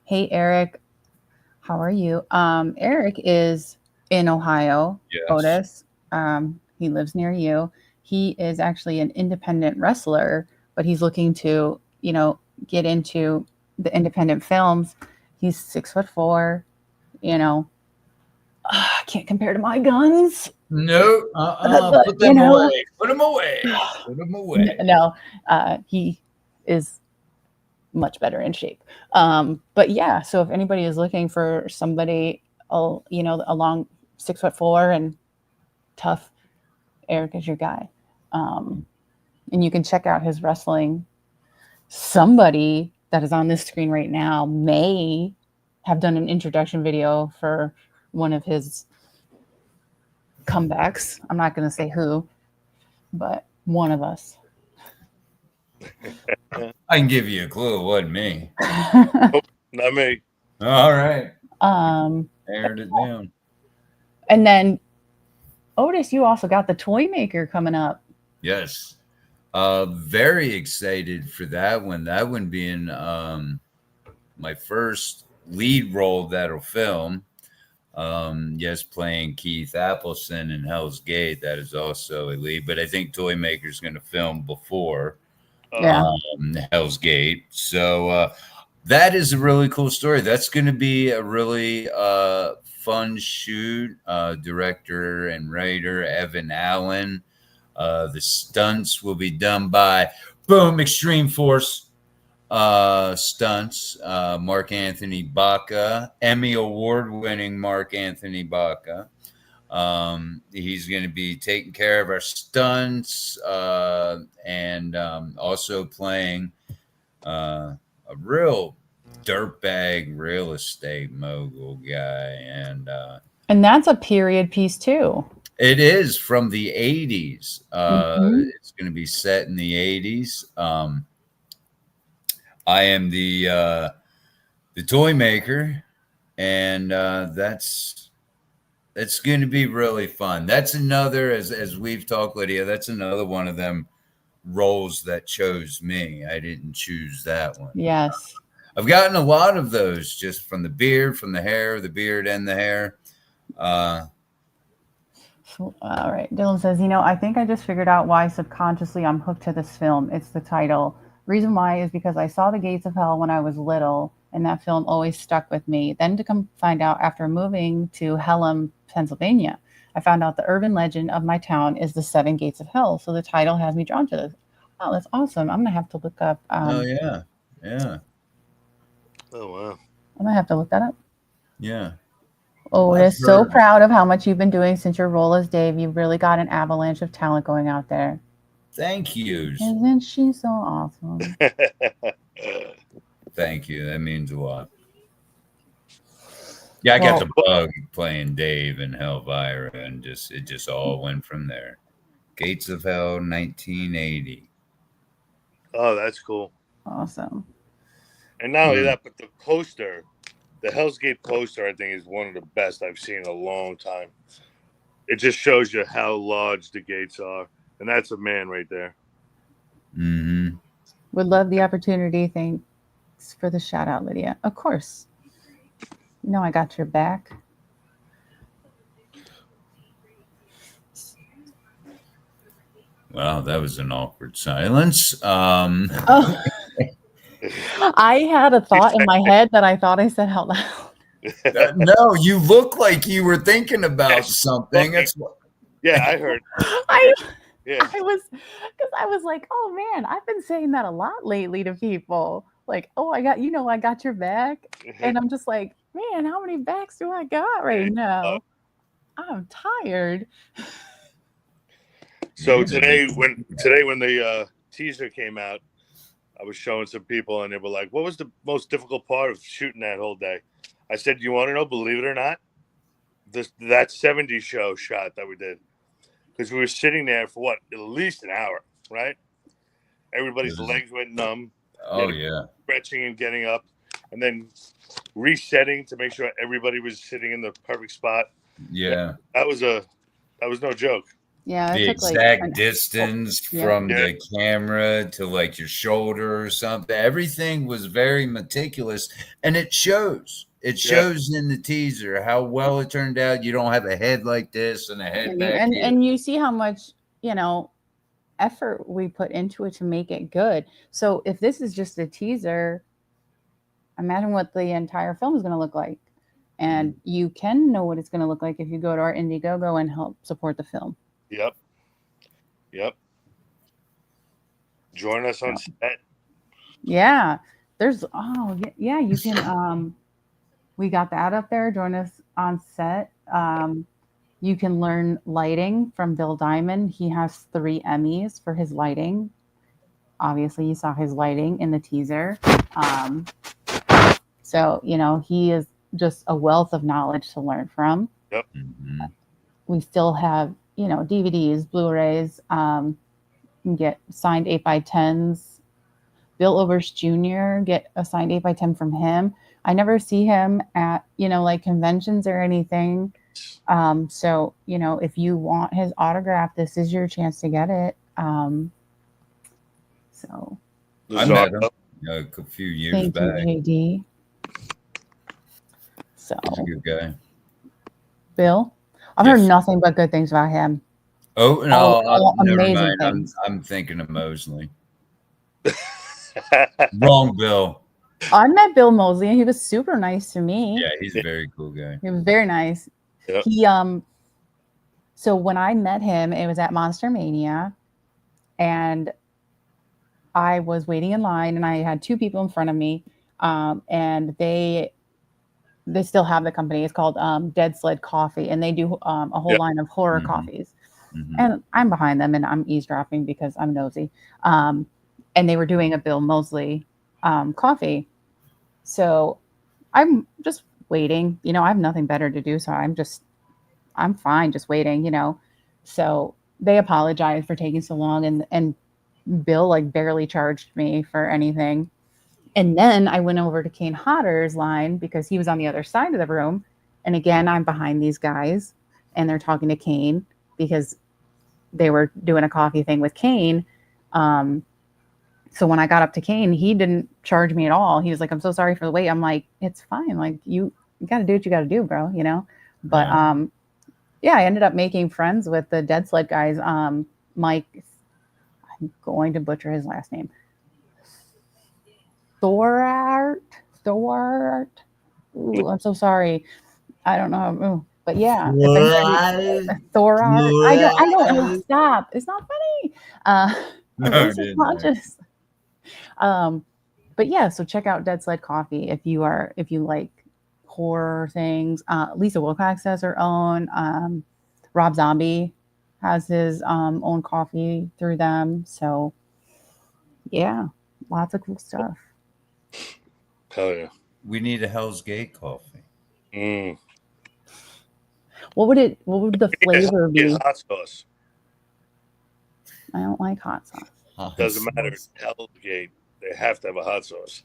Hey, Eric, how are you? Eric is in Ohio. Yes. Otis. He lives near you. He is actually an independent wrestler, but he's looking to, get into the independent films. He's 6'4", can't compare to my guns. No, put them away. Put them away. Put them away. No, he is much better in shape. But yeah, so if anybody is looking for somebody, along 6'4" and tough, Eric is your guy. And you can check out his wrestling. Somebody that is on this screen right now may have done an introduction video for one of his comebacks. I'm not going to say who, but one of us. I can give you a clue. It wasn't me. Not me. All right. Aired it down. And then, Otis, you also got the Toy Maker coming up. Yes. Very excited for that one. That one being my first lead role that'll film. Yes, playing Keith Appleson in Hell's Gate. That is also a lead, but I think Toy Maker's going to film before Hell's Gate. So that is a really cool story. That's going to be a really fun shoot. Director and writer Evan Allen. The stunts will be done by Extreme Force Stunts. Mark Anthony Baca, Emmy Award-winning Mark Anthony Baca. He's going to be taking care of our stunts and also playing a real dirtbag real estate mogul guy. And that's a period piece too. It is from the 80s. It's going to be set in the 80s. I am the Toy Maker, and that's going to be really fun. That's another, as we've talked, Lydia, that's another one of them roles that chose me. I didn't choose that one. Yes. I've gotten a lot of those just from the beard, from the hair, the beard and the hair. All right. Dylan says, I think I just figured out why subconsciously I'm hooked to this film. It's the title. Reason why is because I saw The Gates of Hell when I was little, and that film always stuck with me. Then to come find out after moving to Pelham, Pennsylvania, I found out the urban legend of my town is the Seven Gates of Hell. So the title has me drawn to this. Oh, that's awesome. I'm gonna have to look up. Oh yeah, yeah, Oh wow. I'm gonna have to look that up. yeah. Oh, I've we're so heard. proud of how much you've been doing since your role as Dave. You've really got an avalanche of talent going out there. Thank yous. Isn't she so awesome? Thank you. That means a lot. Yeah, I got Well, the bug playing Dave and Elvira, and it just all went from there. Gates of Hell, 1980. Oh, that's cool. awesome. And not only Mm. that, but the poster, the Hell's Gate poster, I think is one of the best I've seen in a long time. It just shows you how large the gates are, and that's a man right there. Mm-hmm. Would love the opportunity. Thanks for the shout out, Lydia. Of course. You know I got your back. Wow, that was an awkward silence. Oh, I had a thought in my head that I thought I said out loud. No, you look like you were thinking about something. Okay. Yeah, I heard. I Yeah. I was because I was like, oh man, I've been saying that a lot lately to people. Like, oh, I got your back. And I'm just like, man, how many backs do I got right now? I'm tired. So today when the teaser came out, I was showing some people, and they were like, "What was the most difficult part of shooting that whole day?" I said, "You want to know? Believe it or not, that '70s show shot that we did, because we were sitting there for what, at least an hour, right? Everybody's legs went numb. Oh yeah, Stretching and getting up, and then resetting to make sure everybody was sitting in the perfect spot. yeah. That was no joke. Yeah, The it took exact distance yeah. from the camera to like your shoulder or something. Everything was very meticulous, and it shows. It shows in the teaser how well it turned out. You don't have a head like this and a head back here. and you see how much, effort we put into it to make it good. So if this is just a teaser, imagine what the entire film is going to look like. And you can know what it's going to look like if you go to our Indiegogo and help support the film. Yep. Join us on set. Yeah. You can we got that up there. Join us on set. You can learn lighting from Bill Diamond. He has 3 Emmys for his lighting. Obviously, you saw his lighting in the teaser. So, he is just a wealth of knowledge to learn from. Yep. Mm-hmm. We still have, DVDs, Blu-rays, you can get signed 8x10s. Bill Oberst Jr., get a signed 8x10 from him. I never see him at, like conventions or anything. So, if you want his autograph, this is your chance to get it. So I met him a few years thank back. you, JD. So He's a good guy. Bill, I've heard nothing but good things about him. Oh no, never amazing mind. things. I'm thinking of Mosley. Wrong Bill. I met Bill Mosley and he was super nice to me. Yeah, he's a very cool guy. He was very nice. Yep. He so when I met him, it was at Monster Mania, and I was waiting in line, and I had 2 people in front of me, and they still have the company. It's called Dead Sled Coffee, and they do a whole line of horror coffees. Mm-hmm. And I'm behind them, and I'm eavesdropping because I'm nosy. And they were doing a Bill Mosley coffee, so I'm just waiting. I have nothing better to do, so I'm fine just waiting. So they apologized for taking so long, and Bill like barely charged me for anything. And then I went over to Kane Hodder's line because he was on the other side of the room. And again, I'm behind these guys and they're talking to Kane because they were doing a coffee thing with Kane. So when I got up to Kane, he didn't charge me at all. He was like, "I'm so sorry for the wait." I'm like, "It's fine. Like you got to do what you got to do, bro, But I ended up making friends with the Dead Sled guys. Mike, I'm going to butcher his last name. Thorart. Ooh, I'm so sorry. I don't know. But yeah. Thorart. I know. Stop. It's not funny. No, It's it didn't hurt. subconscious. But yeah, so check out Dead Sled Coffee if you like horror things. Lisa Wilcox has her own. Rob Zombie has his own coffee through them. So yeah, lots of cool stuff. Hell yeah. We need a Hell's Gate coffee. Mm. What would the flavor Get be? hot sauce. I don't like hot sauce. Doesn't matter. Hell's Gate. They have to have a hot sauce.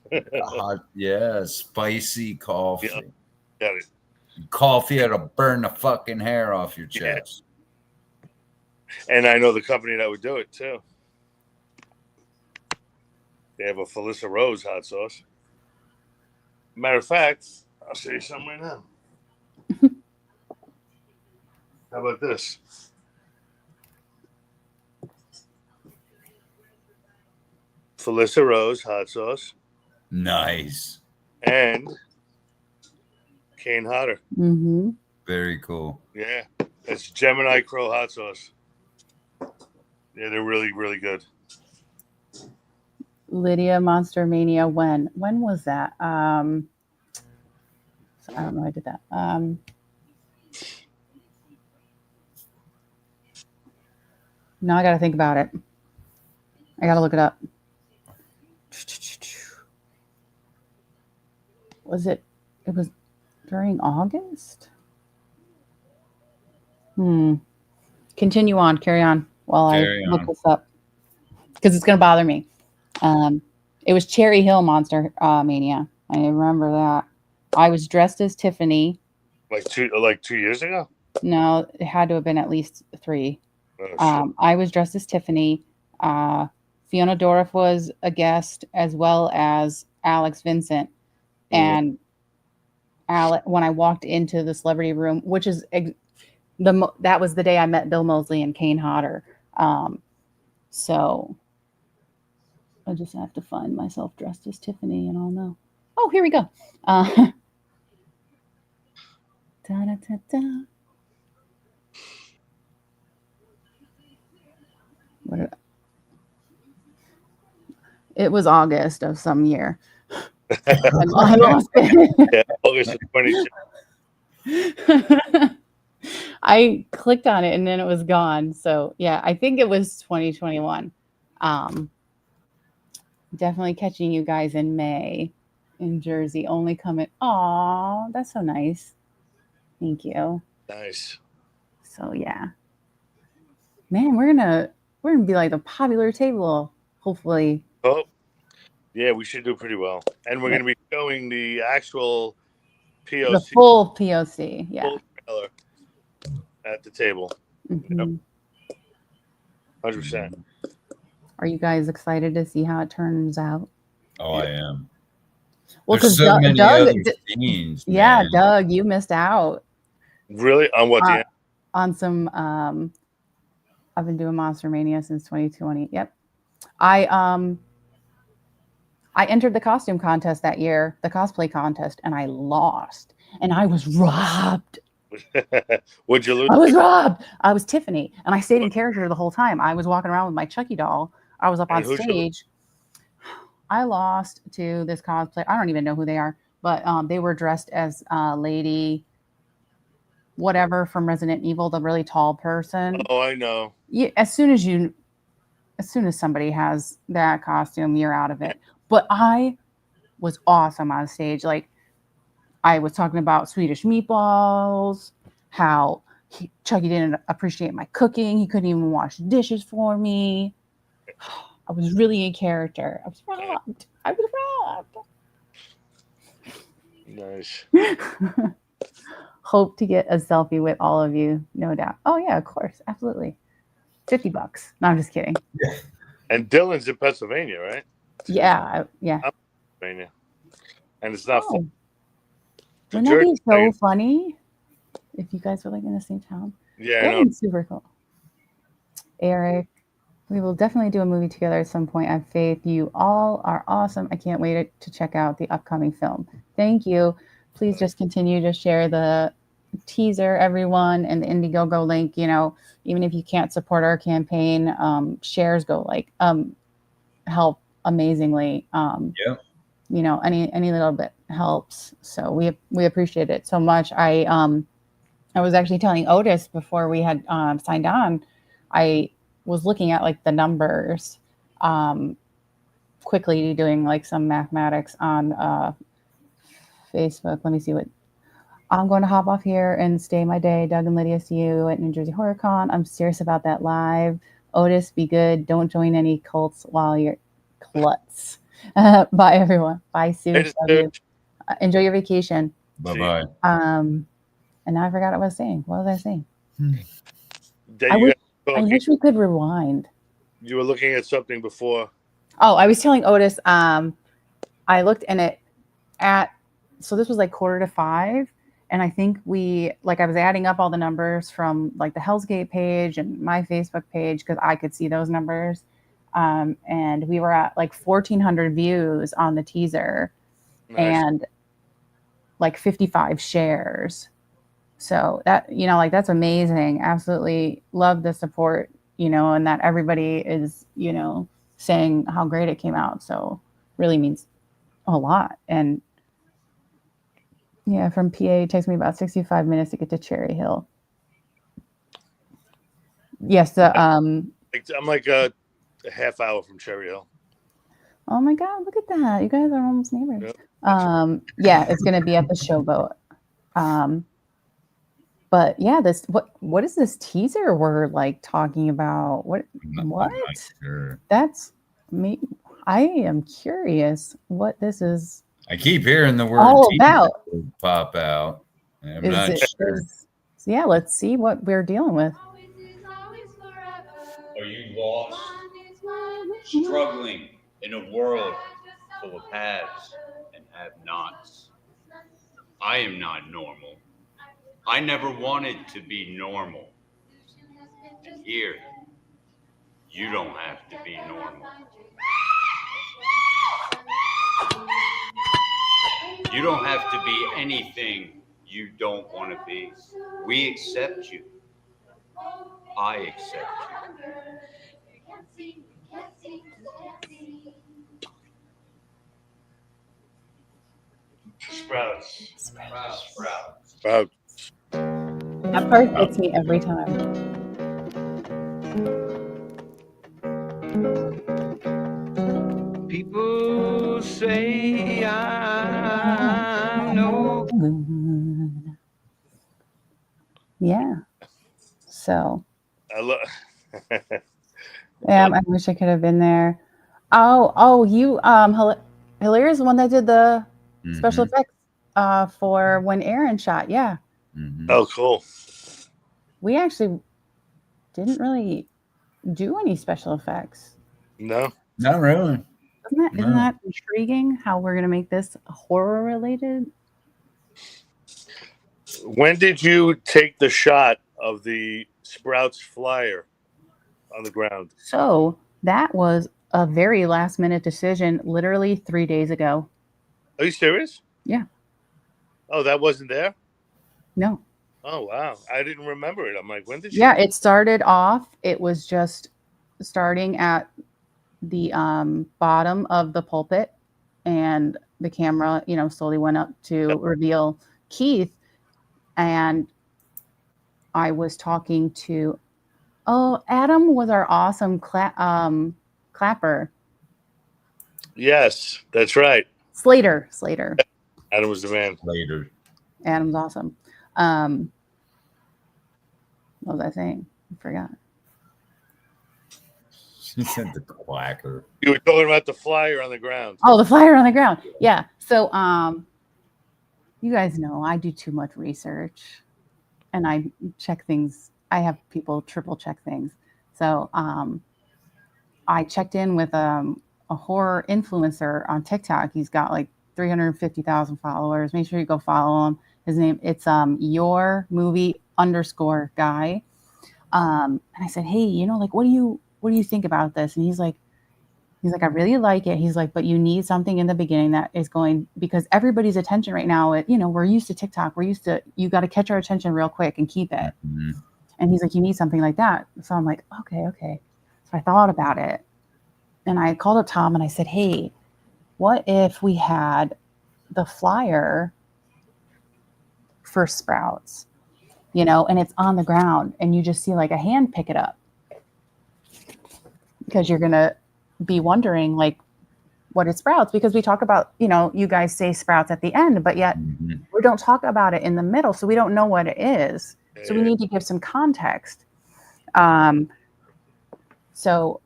Yeah, spicy coffee. Yeah. Got it. Coffee that'll burn the fucking hair off your chest. And I know the company that would do it too. They have a Felissa Rose hot sauce. Matter of fact, I'll show you something right now. How about this? Felissa Rose hot sauce Nice. and Cane Hotter. Mm-hmm. Very cool. Yeah, it's Gemini Crow hot sauce. Yeah, they're really, really good. Lydia Monster Mania. When was that? So I don't know. I did that. Now I got to think about it. I got to look it up. It was during August? Continue on. Carry on while Carry I look on. this up. Because it's going to bother me. It was Cherry Hill Monster Mania. I remember that. I was dressed as Tiffany. Like 2 years ago? No, it had to have been at least 3. Oh, shit. I was dressed as Tiffany. Fiona Dorff was a guest, as well as Alex Vincent. And when I walked into the celebrity room, which is that was the day I met Bill Moseley and Cane Hodder. So I just have to find myself dressed as Tiffany, and I'll know. Oh, here we go. Da-da-da-da. It was August of some year. I lost it. Yeah, August of 22. I clicked on it and then it was gone. So yeah, I think it was 2021. Definitely catching you guys in May in Jersey. Only coming. Aw, that's so nice. Thank you. Nice. So yeah, man, we're gonna be like the popular table. Hopefully. Oh, yeah, we should do pretty well. And we're going to be showing the actual POC. The full POC, yeah. Full trailer at the table. Mm-hmm. 100%. Are you guys excited to see how it turns out? Oh, I am. Well, There's because so many Doug, other scenes. yeah, man. Doug, you missed out Really? On what? The on some. I've been doing Monster Mania since 2020. Yep, I entered the costume contest that year, the cosplay contest, and I lost, and I was robbed. Would you lose? I was robbed. I was Tiffany, and I stayed in character the whole time. I was walking around with my Chucky doll. I was up on stage. I lost to this cosplay. I don't even know who they are, but they were dressed as Lady whatever from Resident Evil, the really tall person. Oh, I know. As soon as somebody has that costume, you're out of it. But I was awesome on stage. Like, I was talking about Swedish meatballs, how Chucky didn't appreciate my cooking. He couldn't even wash dishes for me. I was really in character. I was robbed. Nice. Hope to get a selfie with all of you, no doubt. Oh, yeah, of course. Absolutely. $50. No, I'm just kidding. And Dylan's in Pennsylvania, right? Yeah. I'm in Pennsylvania. And it's not fun. Wouldn't that be so funny if you guys were like in the same town? Yeah, that would be super cool. Eric, we will definitely do a movie together at some point. I have faith. You all are awesome. I can't wait to check out the upcoming film. Thank you. Please just continue to share the teaser, everyone, and the Indiegogo link. Even if you can't support our campaign, shares go help amazingly. Yep. Any little bit helps. So we appreciate it so much. I was actually telling Otis before we had signed on, I was looking at like the numbers, quickly doing like some mathematics on Facebook. Let me see what I'm going to hop off here and stay my day. Doug and Lydia, see you at New Jersey Horror Con. I'm serious about that live. Otis, be good. Don't join any cults while you're klutz. Bye, everyone. Bye, Sue. Hey, Love you. Enjoy your vacation. Bye-bye. And now I forgot what I was saying. What was I saying? That I you wish, guys I talking- wish we could rewind. You were looking at something before. Oh, I was telling Otis, I looked in it so this was like 4:45. And I think I was adding up all the numbers from like the Hell's Gate page and my Facebook page, because I could see those numbers. And we were at like 1,400 views on the teaser. Nice. And like 55 shares. So that, that's amazing. Absolutely love the support, and that everybody is, saying how great it came out. So really means a lot. And yeah, from PA, it takes me about 65 minutes to get to Cherry Hill. Yes. I'm like a half hour from Cherry Hill. Oh my God, look at that. You guys are almost neighbors. Yep. Yeah, it's going to be at the Showboat. But yeah, what is this teaser we're like talking about? What? I'm not sure. That's me. I am curious what this is. I keep hearing the word all teaser about pop out. I'm not sure. Yeah, let's see what we're dealing with. Are you lost? Struggling in a world full of haves and have-nots? I am not normal. I never wanted to be normal. And here, you don't have to be normal. You don't have to be anything you don't want to be. We accept you. I accept you. Sprouts. Wow. That part gets me every time. People say I'm no. Yeah. So. I love. Yeah, I wish I could have been there. Oh, you Hilaire's the one that did the special effects for when Aaron shot. Yeah. Oh, cool. We actually didn't really do any special effects. No, not really. Isn't that intriguing? How we're gonna make this horror related? When did you take the shot of the Sprouts flyer on the ground? So that was a very last minute decision, literally 3 days ago. Are you serious? Yeah. Oh, that wasn't there? No. Oh, wow. I didn't remember it. I'm like, when did you? Yeah, it started off, it was just starting at the bottom of the pulpit, and the camera, slowly went up to reveal Keith. And I was talking to, Adam was our awesome clapper. Yes, that's right. Slater. Adam was the man. Later. Adam's awesome. What was I saying? I forgot. She said the quacker. You were talking about the flyer on the ground. Oh, the flyer on the ground. Yeah. So, you guys know I do too much research, and I check things. I have people triple check things. So, I checked in with a horror influencer on TikTok. He's got like 350,000 followers. Make sure you go follow him. His name, it's your movie _guy. And I said, hey, like, what do you think about this? And he's like, He's like, I really like it. He's like, but you need something in the beginning that is going, because everybody's attention right now, we're used to TikTok. You got to catch our attention real quick and keep it. Mm-hmm. And he's like, you need something like that. So I'm like, okay. So I thought about it. And I called up Tom and I said, hey, what if we had the flyer for Sprouts, and it's on the ground and you just see like a hand pick it up? Because you're going to be wondering like, what is Sprouts? Because we talk about, you guys say Sprouts at the end, but yet we don't talk about it in the middle. So we don't know what it is. So we need to give some context. So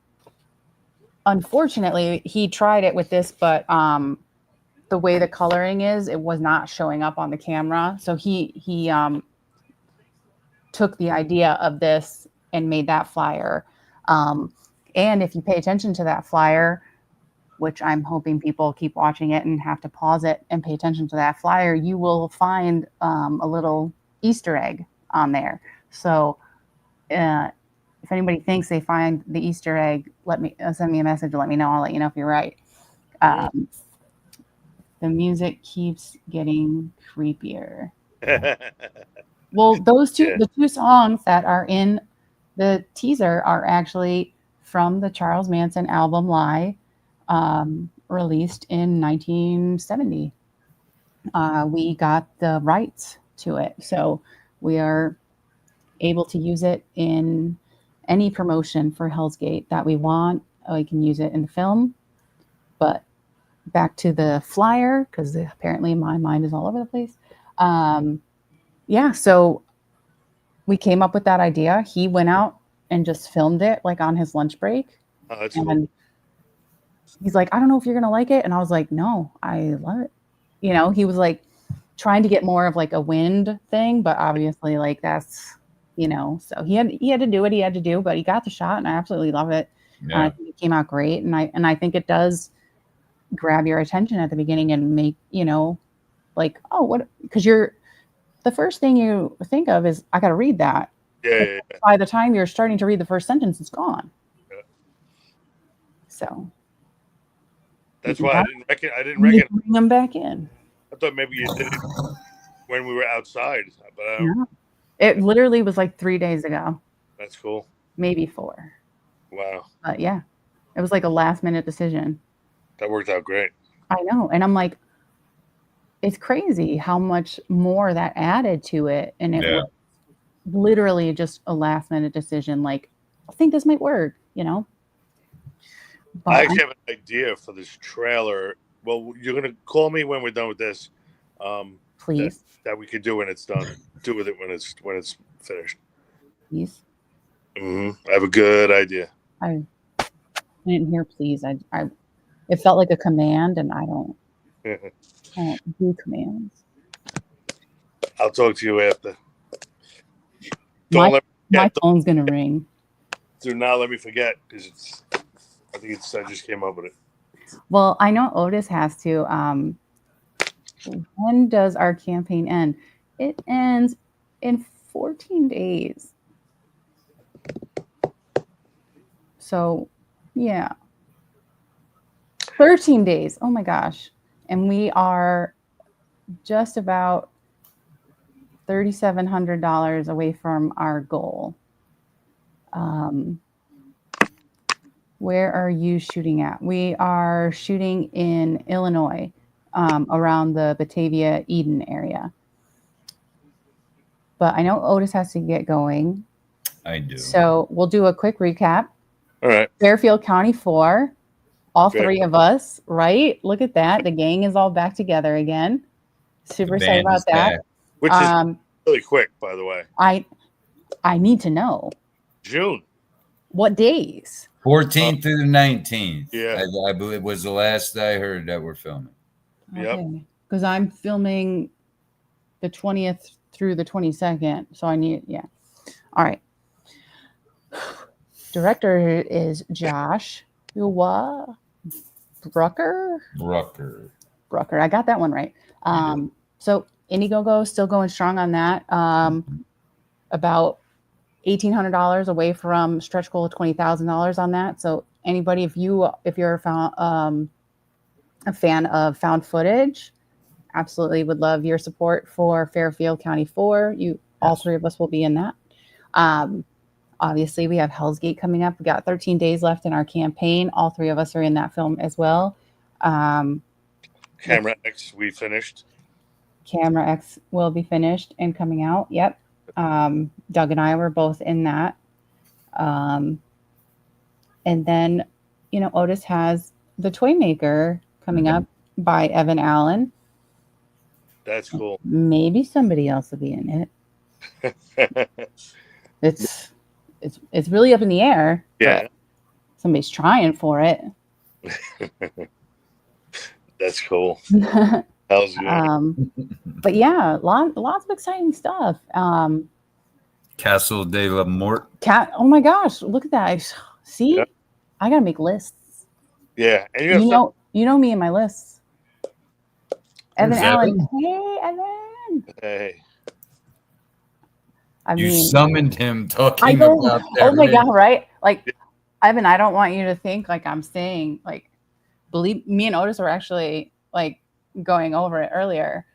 unfortunately he tried it with this, but the way the coloring is, it was not showing up on the camera. So he took the idea of this and made that flyer. And if you pay attention to that flyer, which I'm hoping people keep watching it and have to pause it and pay attention to that flyer, you will find a little Easter egg on there. So if anybody thinks they find the Easter egg, send me a message and let me know. I'll let you know if you're right. The music keeps getting creepier. Well, the two songs that are in the teaser are actually from the Charles Manson album Lie, released in 1970. We got the rights to it, so we are able to use it in any promotion for Hell's Gate that we want. We can use it in the film. But back to the flyer, because apparently my mind is all over the place. So we came up with that idea. He went out and just filmed it like on his lunch break. Oh, that's and cool. He's like, I don't know if you're gonna like it. And I was like, no, I love it. He was like trying to get more of like a wind thing, but obviously like that's, so he had to do what he had to do, but he got the shot and I absolutely love it. Yeah. I think it came out great. And I think it does grab your attention at the beginning and make, like, oh, what, because the first thing you think of is, I got to read that. Yeah. By the time you're starting to read the first sentence, it's gone. Yeah. So. That's why I didn't reckon. Bring them back in. I thought maybe you did it when we were outside, but it literally was like 3 days ago. That's cool. Maybe 4. Wow. But yeah, it was like a last minute decision. That worked out great. I know. And I'm like, it's crazy how much more that added to it. And it was literally just a last minute decision. Like, I think this might work, But I actually have an idea for this trailer. Well, you're going to call me when we're done with this. Please. That we could do when it's done. Do with it when it's finished. Please. I have a good idea. I didn't hear please. It felt like a command, and I don't do commands. I'll talk to you after. My phone's gonna ring. Do not let me forget, because I just came up with it. Well, I know Otis has to. When does our campaign end? It ends in 14 days. So, yeah. 13 days. Oh my gosh. And we are just about $3,700 away from our goal. Where are you shooting at? We are shooting in Illinois, around the Batavia, Eden area. But I know Otis has to get going. I do. So we'll do a quick recap. All right. Fairfield County 4. All 3 of us, right? Look at that. The gang is all back together again. Super excited about that. Back. Which is really quick, by the way. I need to know. June. What days? 14th through the 19th. Yeah. I believe it was the last I heard that we're filming. Yep. Because I'm filming the 20th through the 22nd. So I need, All right. Director is Josh Brucker. I got that one right. So Indiegogo still going strong on that. About $1,800 away from stretch goal of $20,000 on that. So anybody, if you're a fan of found footage, absolutely would love your support for Fairfield County 4. All three of us will be in that. Obviously, we have Hell's Gate coming up. We got 13 days left in our campaign. All three of us are in that film as well. Camera X, we finished. Camera X will be finished and coming out. Yep. Doug and I were both in that. And then, Otis has The Toymaker coming up by Evan Allen. That's cool. Maybe somebody else will be in it. It's really up in the air. Yeah. Somebody's trying for it. That's cool. Hell's good. But yeah, lots of exciting stuff. Castle de la Mort. Oh my gosh, look at that. See? Yep. I gotta make lists. Yeah. And you know me and my lists. Evan Allen. Evan? Hey, Evan. Hey. You summoned him talking about that. Oh my God, right? Like, Evan, I don't want you to think like I'm saying, like, believe me and Otis were actually like going over it earlier.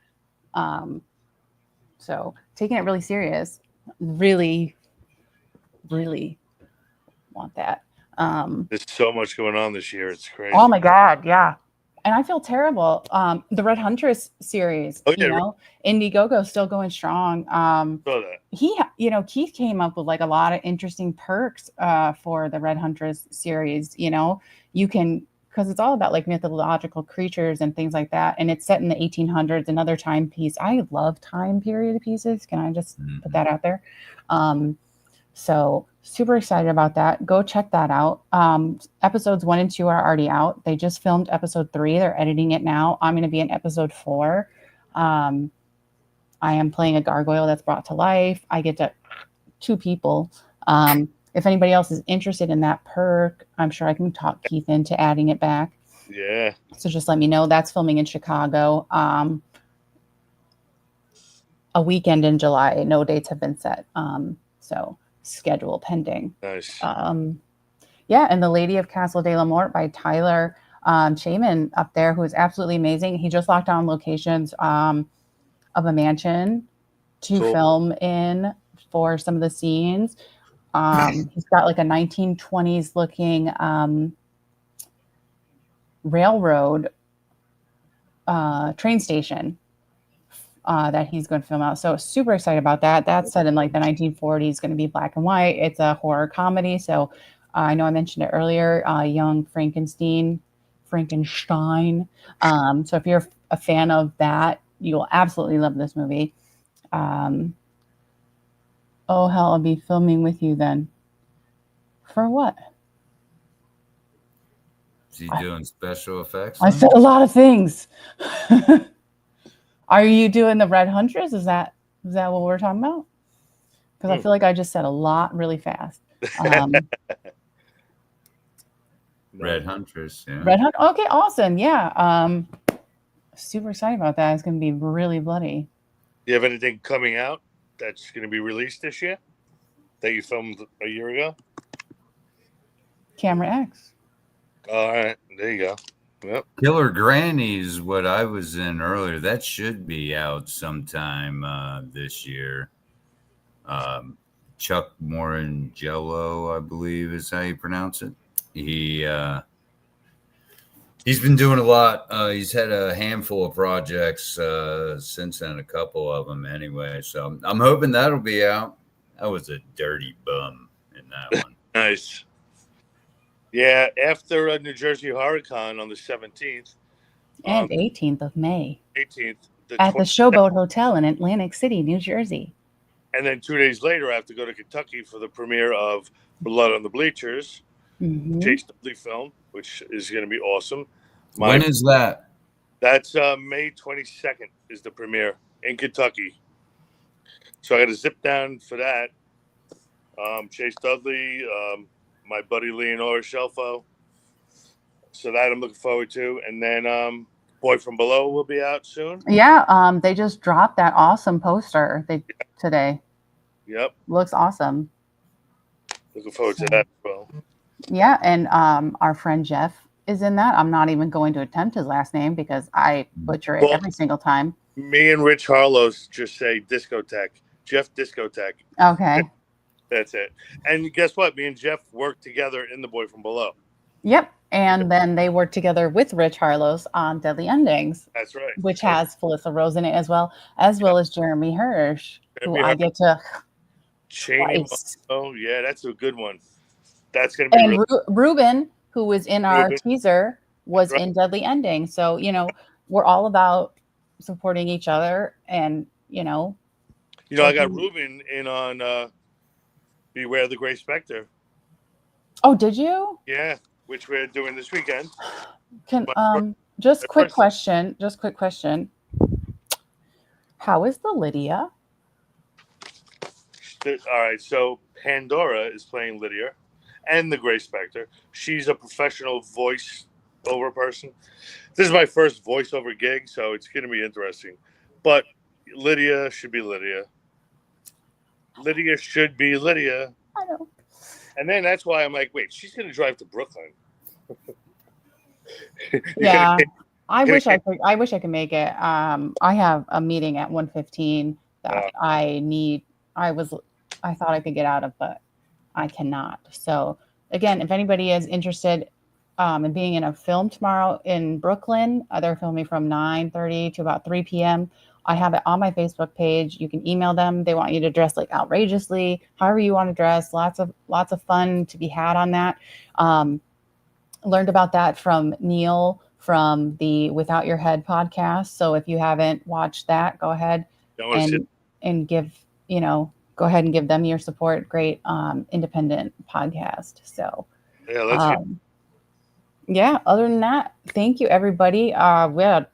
So taking it really serious, really, really want that. There's so much going on this year. It's crazy. Oh my God. Yeah. And I feel terrible. The Red Huntress series, Indiegogo still going strong. Saw that. Keith came up with like a lot of interesting perks for the Red Huntress series. You can, because it's all about like mythological creatures and things like that. And it's set in the 1800s, another time piece. I love time period pieces. Can I just put that out there? So super excited about that. Go check that out. Episodes 1 and 2 are already out. They just filmed episode 3. They're editing it now. I'm going to be in episode 4. I am playing a gargoyle that's brought to life. I get to 2 people. If anybody else is interested in that perk, I'm sure I can talk Keith into adding it back. Yeah. So just let me know. That's filming in Chicago. A weekend in July. No dates have been set. So schedule pending. Nice. Yeah, and The Lady of Castle de la Mort by Tyler Shaman up there, who is absolutely amazing. He just locked down locations of a mansion to film in for some of the scenes. He's got like a 1920s looking railroad train station that he's going to film out. So super excited about that. That's set in like the 1940s, going to be black and white. It's a horror comedy. So I know I mentioned it earlier, Young Frankenstein. So if you're a fan of that, you will absolutely love this movie. Oh, hell, I'll be filming with you then. For what? Is he doing special effects? I said a lot of things. Are you doing the Red Huntress? Is that what we're talking about? Because I feel like I just said a lot really fast. Red Huntress, yeah. Red Hunt. Okay, awesome. Yeah. Super excited about that. It's going to be really bloody. Do you have anything coming out that's going to be released this year that you filmed a year ago? Camera X. All right, there you go. Yep. Killer Granny's what I was in earlier. That should be out sometime this year. Chuck Morangello, I believe is how you pronounce it. He's been doing a lot. He's had a handful of projects since then, a couple of them anyway. So I'm hoping that'll be out. I was a dirty bum in that one. Nice. Yeah, after New Jersey HorrorCon on the 17th. And 18th of May. 18th. At the Showboat Hotel in Atlantic City, New Jersey. And then 2 days later, I have to go to Kentucky for the premiere of Blood on the Bleachers, Chase Dudley film, which is going to be awesome. When is that? That's May 22nd is the premiere in Kentucky. So I got to zip down for that. Chase Dudley, my buddy Leonora Shelfo. So that I'm looking forward to. And then Boy from Below will be out soon. Yeah, they just dropped that awesome poster today. Yep. Looks awesome. Looking forward to that as well. Yeah, and our friend Jeff is in that. I'm not even going to attempt his last name because I butcher it Well, every single time. Me and Rich Harlow just say Discotheque. Jeff Discotheque. Okay. That's it. And guess what? Me and Jeff worked together in The Boy from Below. Yep. And then they worked together with Rich Harlows on Deadly Endings. That's right. Which has Felissa Rose in it as well as Jeremy Hirsch, who I get to Cheney. twice. Oh, yeah, that's a good one. That's going to be And really Ruben, who was in our Ruben. teaser, was Right. in Deadly Ending. So, we're all about supporting each other and, I got Ruben in on Beware the Gray Spectre. Oh, did you? Yeah, which we're doing this weekend. Just quick question. How is the Lydia? All right, so Pandora is playing Lydia and the Gray Spectre. She's a professional voice-over person. This is my first voiceover gig, so it's going to be interesting. But Lydia should be Lydia. Lydia should be Lydia. I know. And then that's why I'm like, wait, she's going to drive to Brooklyn. Yeah, I wish I could make it. I have a meeting at 1:15 that I thought I could get out of, but I cannot. So again, if anybody is interested in being in a film tomorrow in Brooklyn, they're filming from 9:30 to about 3 p.m. I have it on my Facebook page. You can email them. They want you to dress like outrageously, however you want to dress. Lots of fun to be had on that. Learned about that from Neil from the Without Your Head podcast. So if you haven't watched that, go ahead and give, go ahead and give them your support. Great independent podcast. So yeah, other than that, thank you everybody. We had,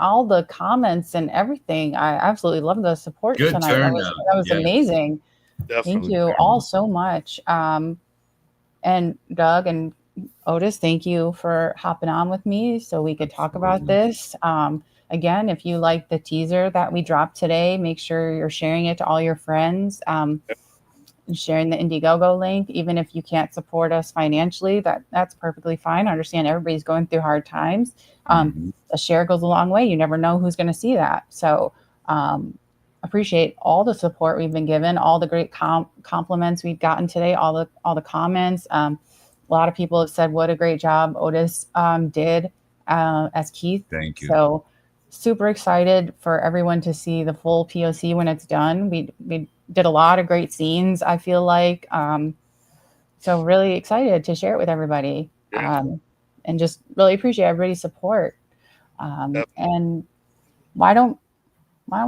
all the comments and everything. I absolutely love the support Good tonight. turnout. That was amazing. Definitely. Thank you all so much. And Doug and Otis, thank you for hopping on with me so we could talk about this. Again, if you like the teaser that we dropped today, make sure you're sharing it to all your friends. Sharing the Indiegogo link, even if you can't support us financially, that's perfectly fine. I understand everybody's going through hard times. A share goes a long way. You never know who's going to see that. So appreciate all the support we've been given, all the great compliments we've gotten today, all the comments. A lot of people have said what a great job Otis did as Keith. Thank you. So super excited for everyone to see the full POC when it's done. We did a lot of great scenes, I feel like. So really excited to share it with everybody. Yeah. And just really appreciate everybody's support. And why don't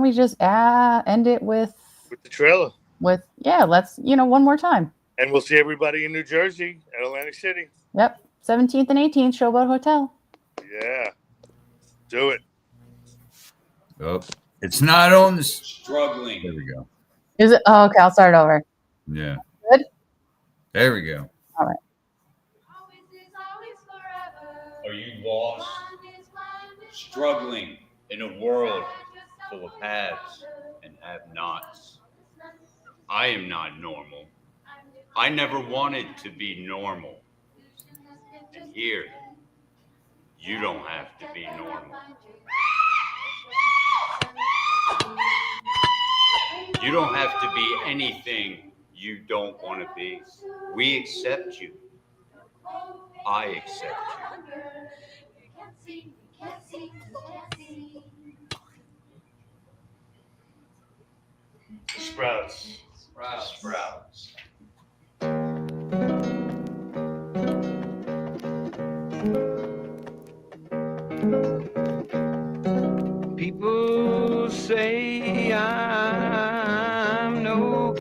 we just end it with the trailer? Let's, one more time. And we'll see everybody in New Jersey at Atlantic City. Yep. 17th and 18th, Showboat Hotel. Yeah. Do it. Oh, it's not on the struggling. There we go. Is it? Oh, okay. I'll start over. Yeah. Good. There we go. All right. Are you lost? Struggling in a world full of haves and have-nots. I am not normal. I never wanted to be normal. And here, you don't have to be normal. You don't have to be anything you don't want to be. We accept you. I accept you. Sprouts. People say I'm no.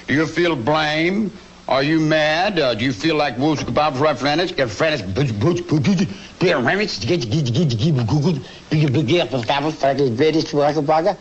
Do you feel blame? Are you mad? Do you feel like Wolves Kebabs right Flanders? Get Flanders, Beer Remits, get Google, Big Beer, British, Burger.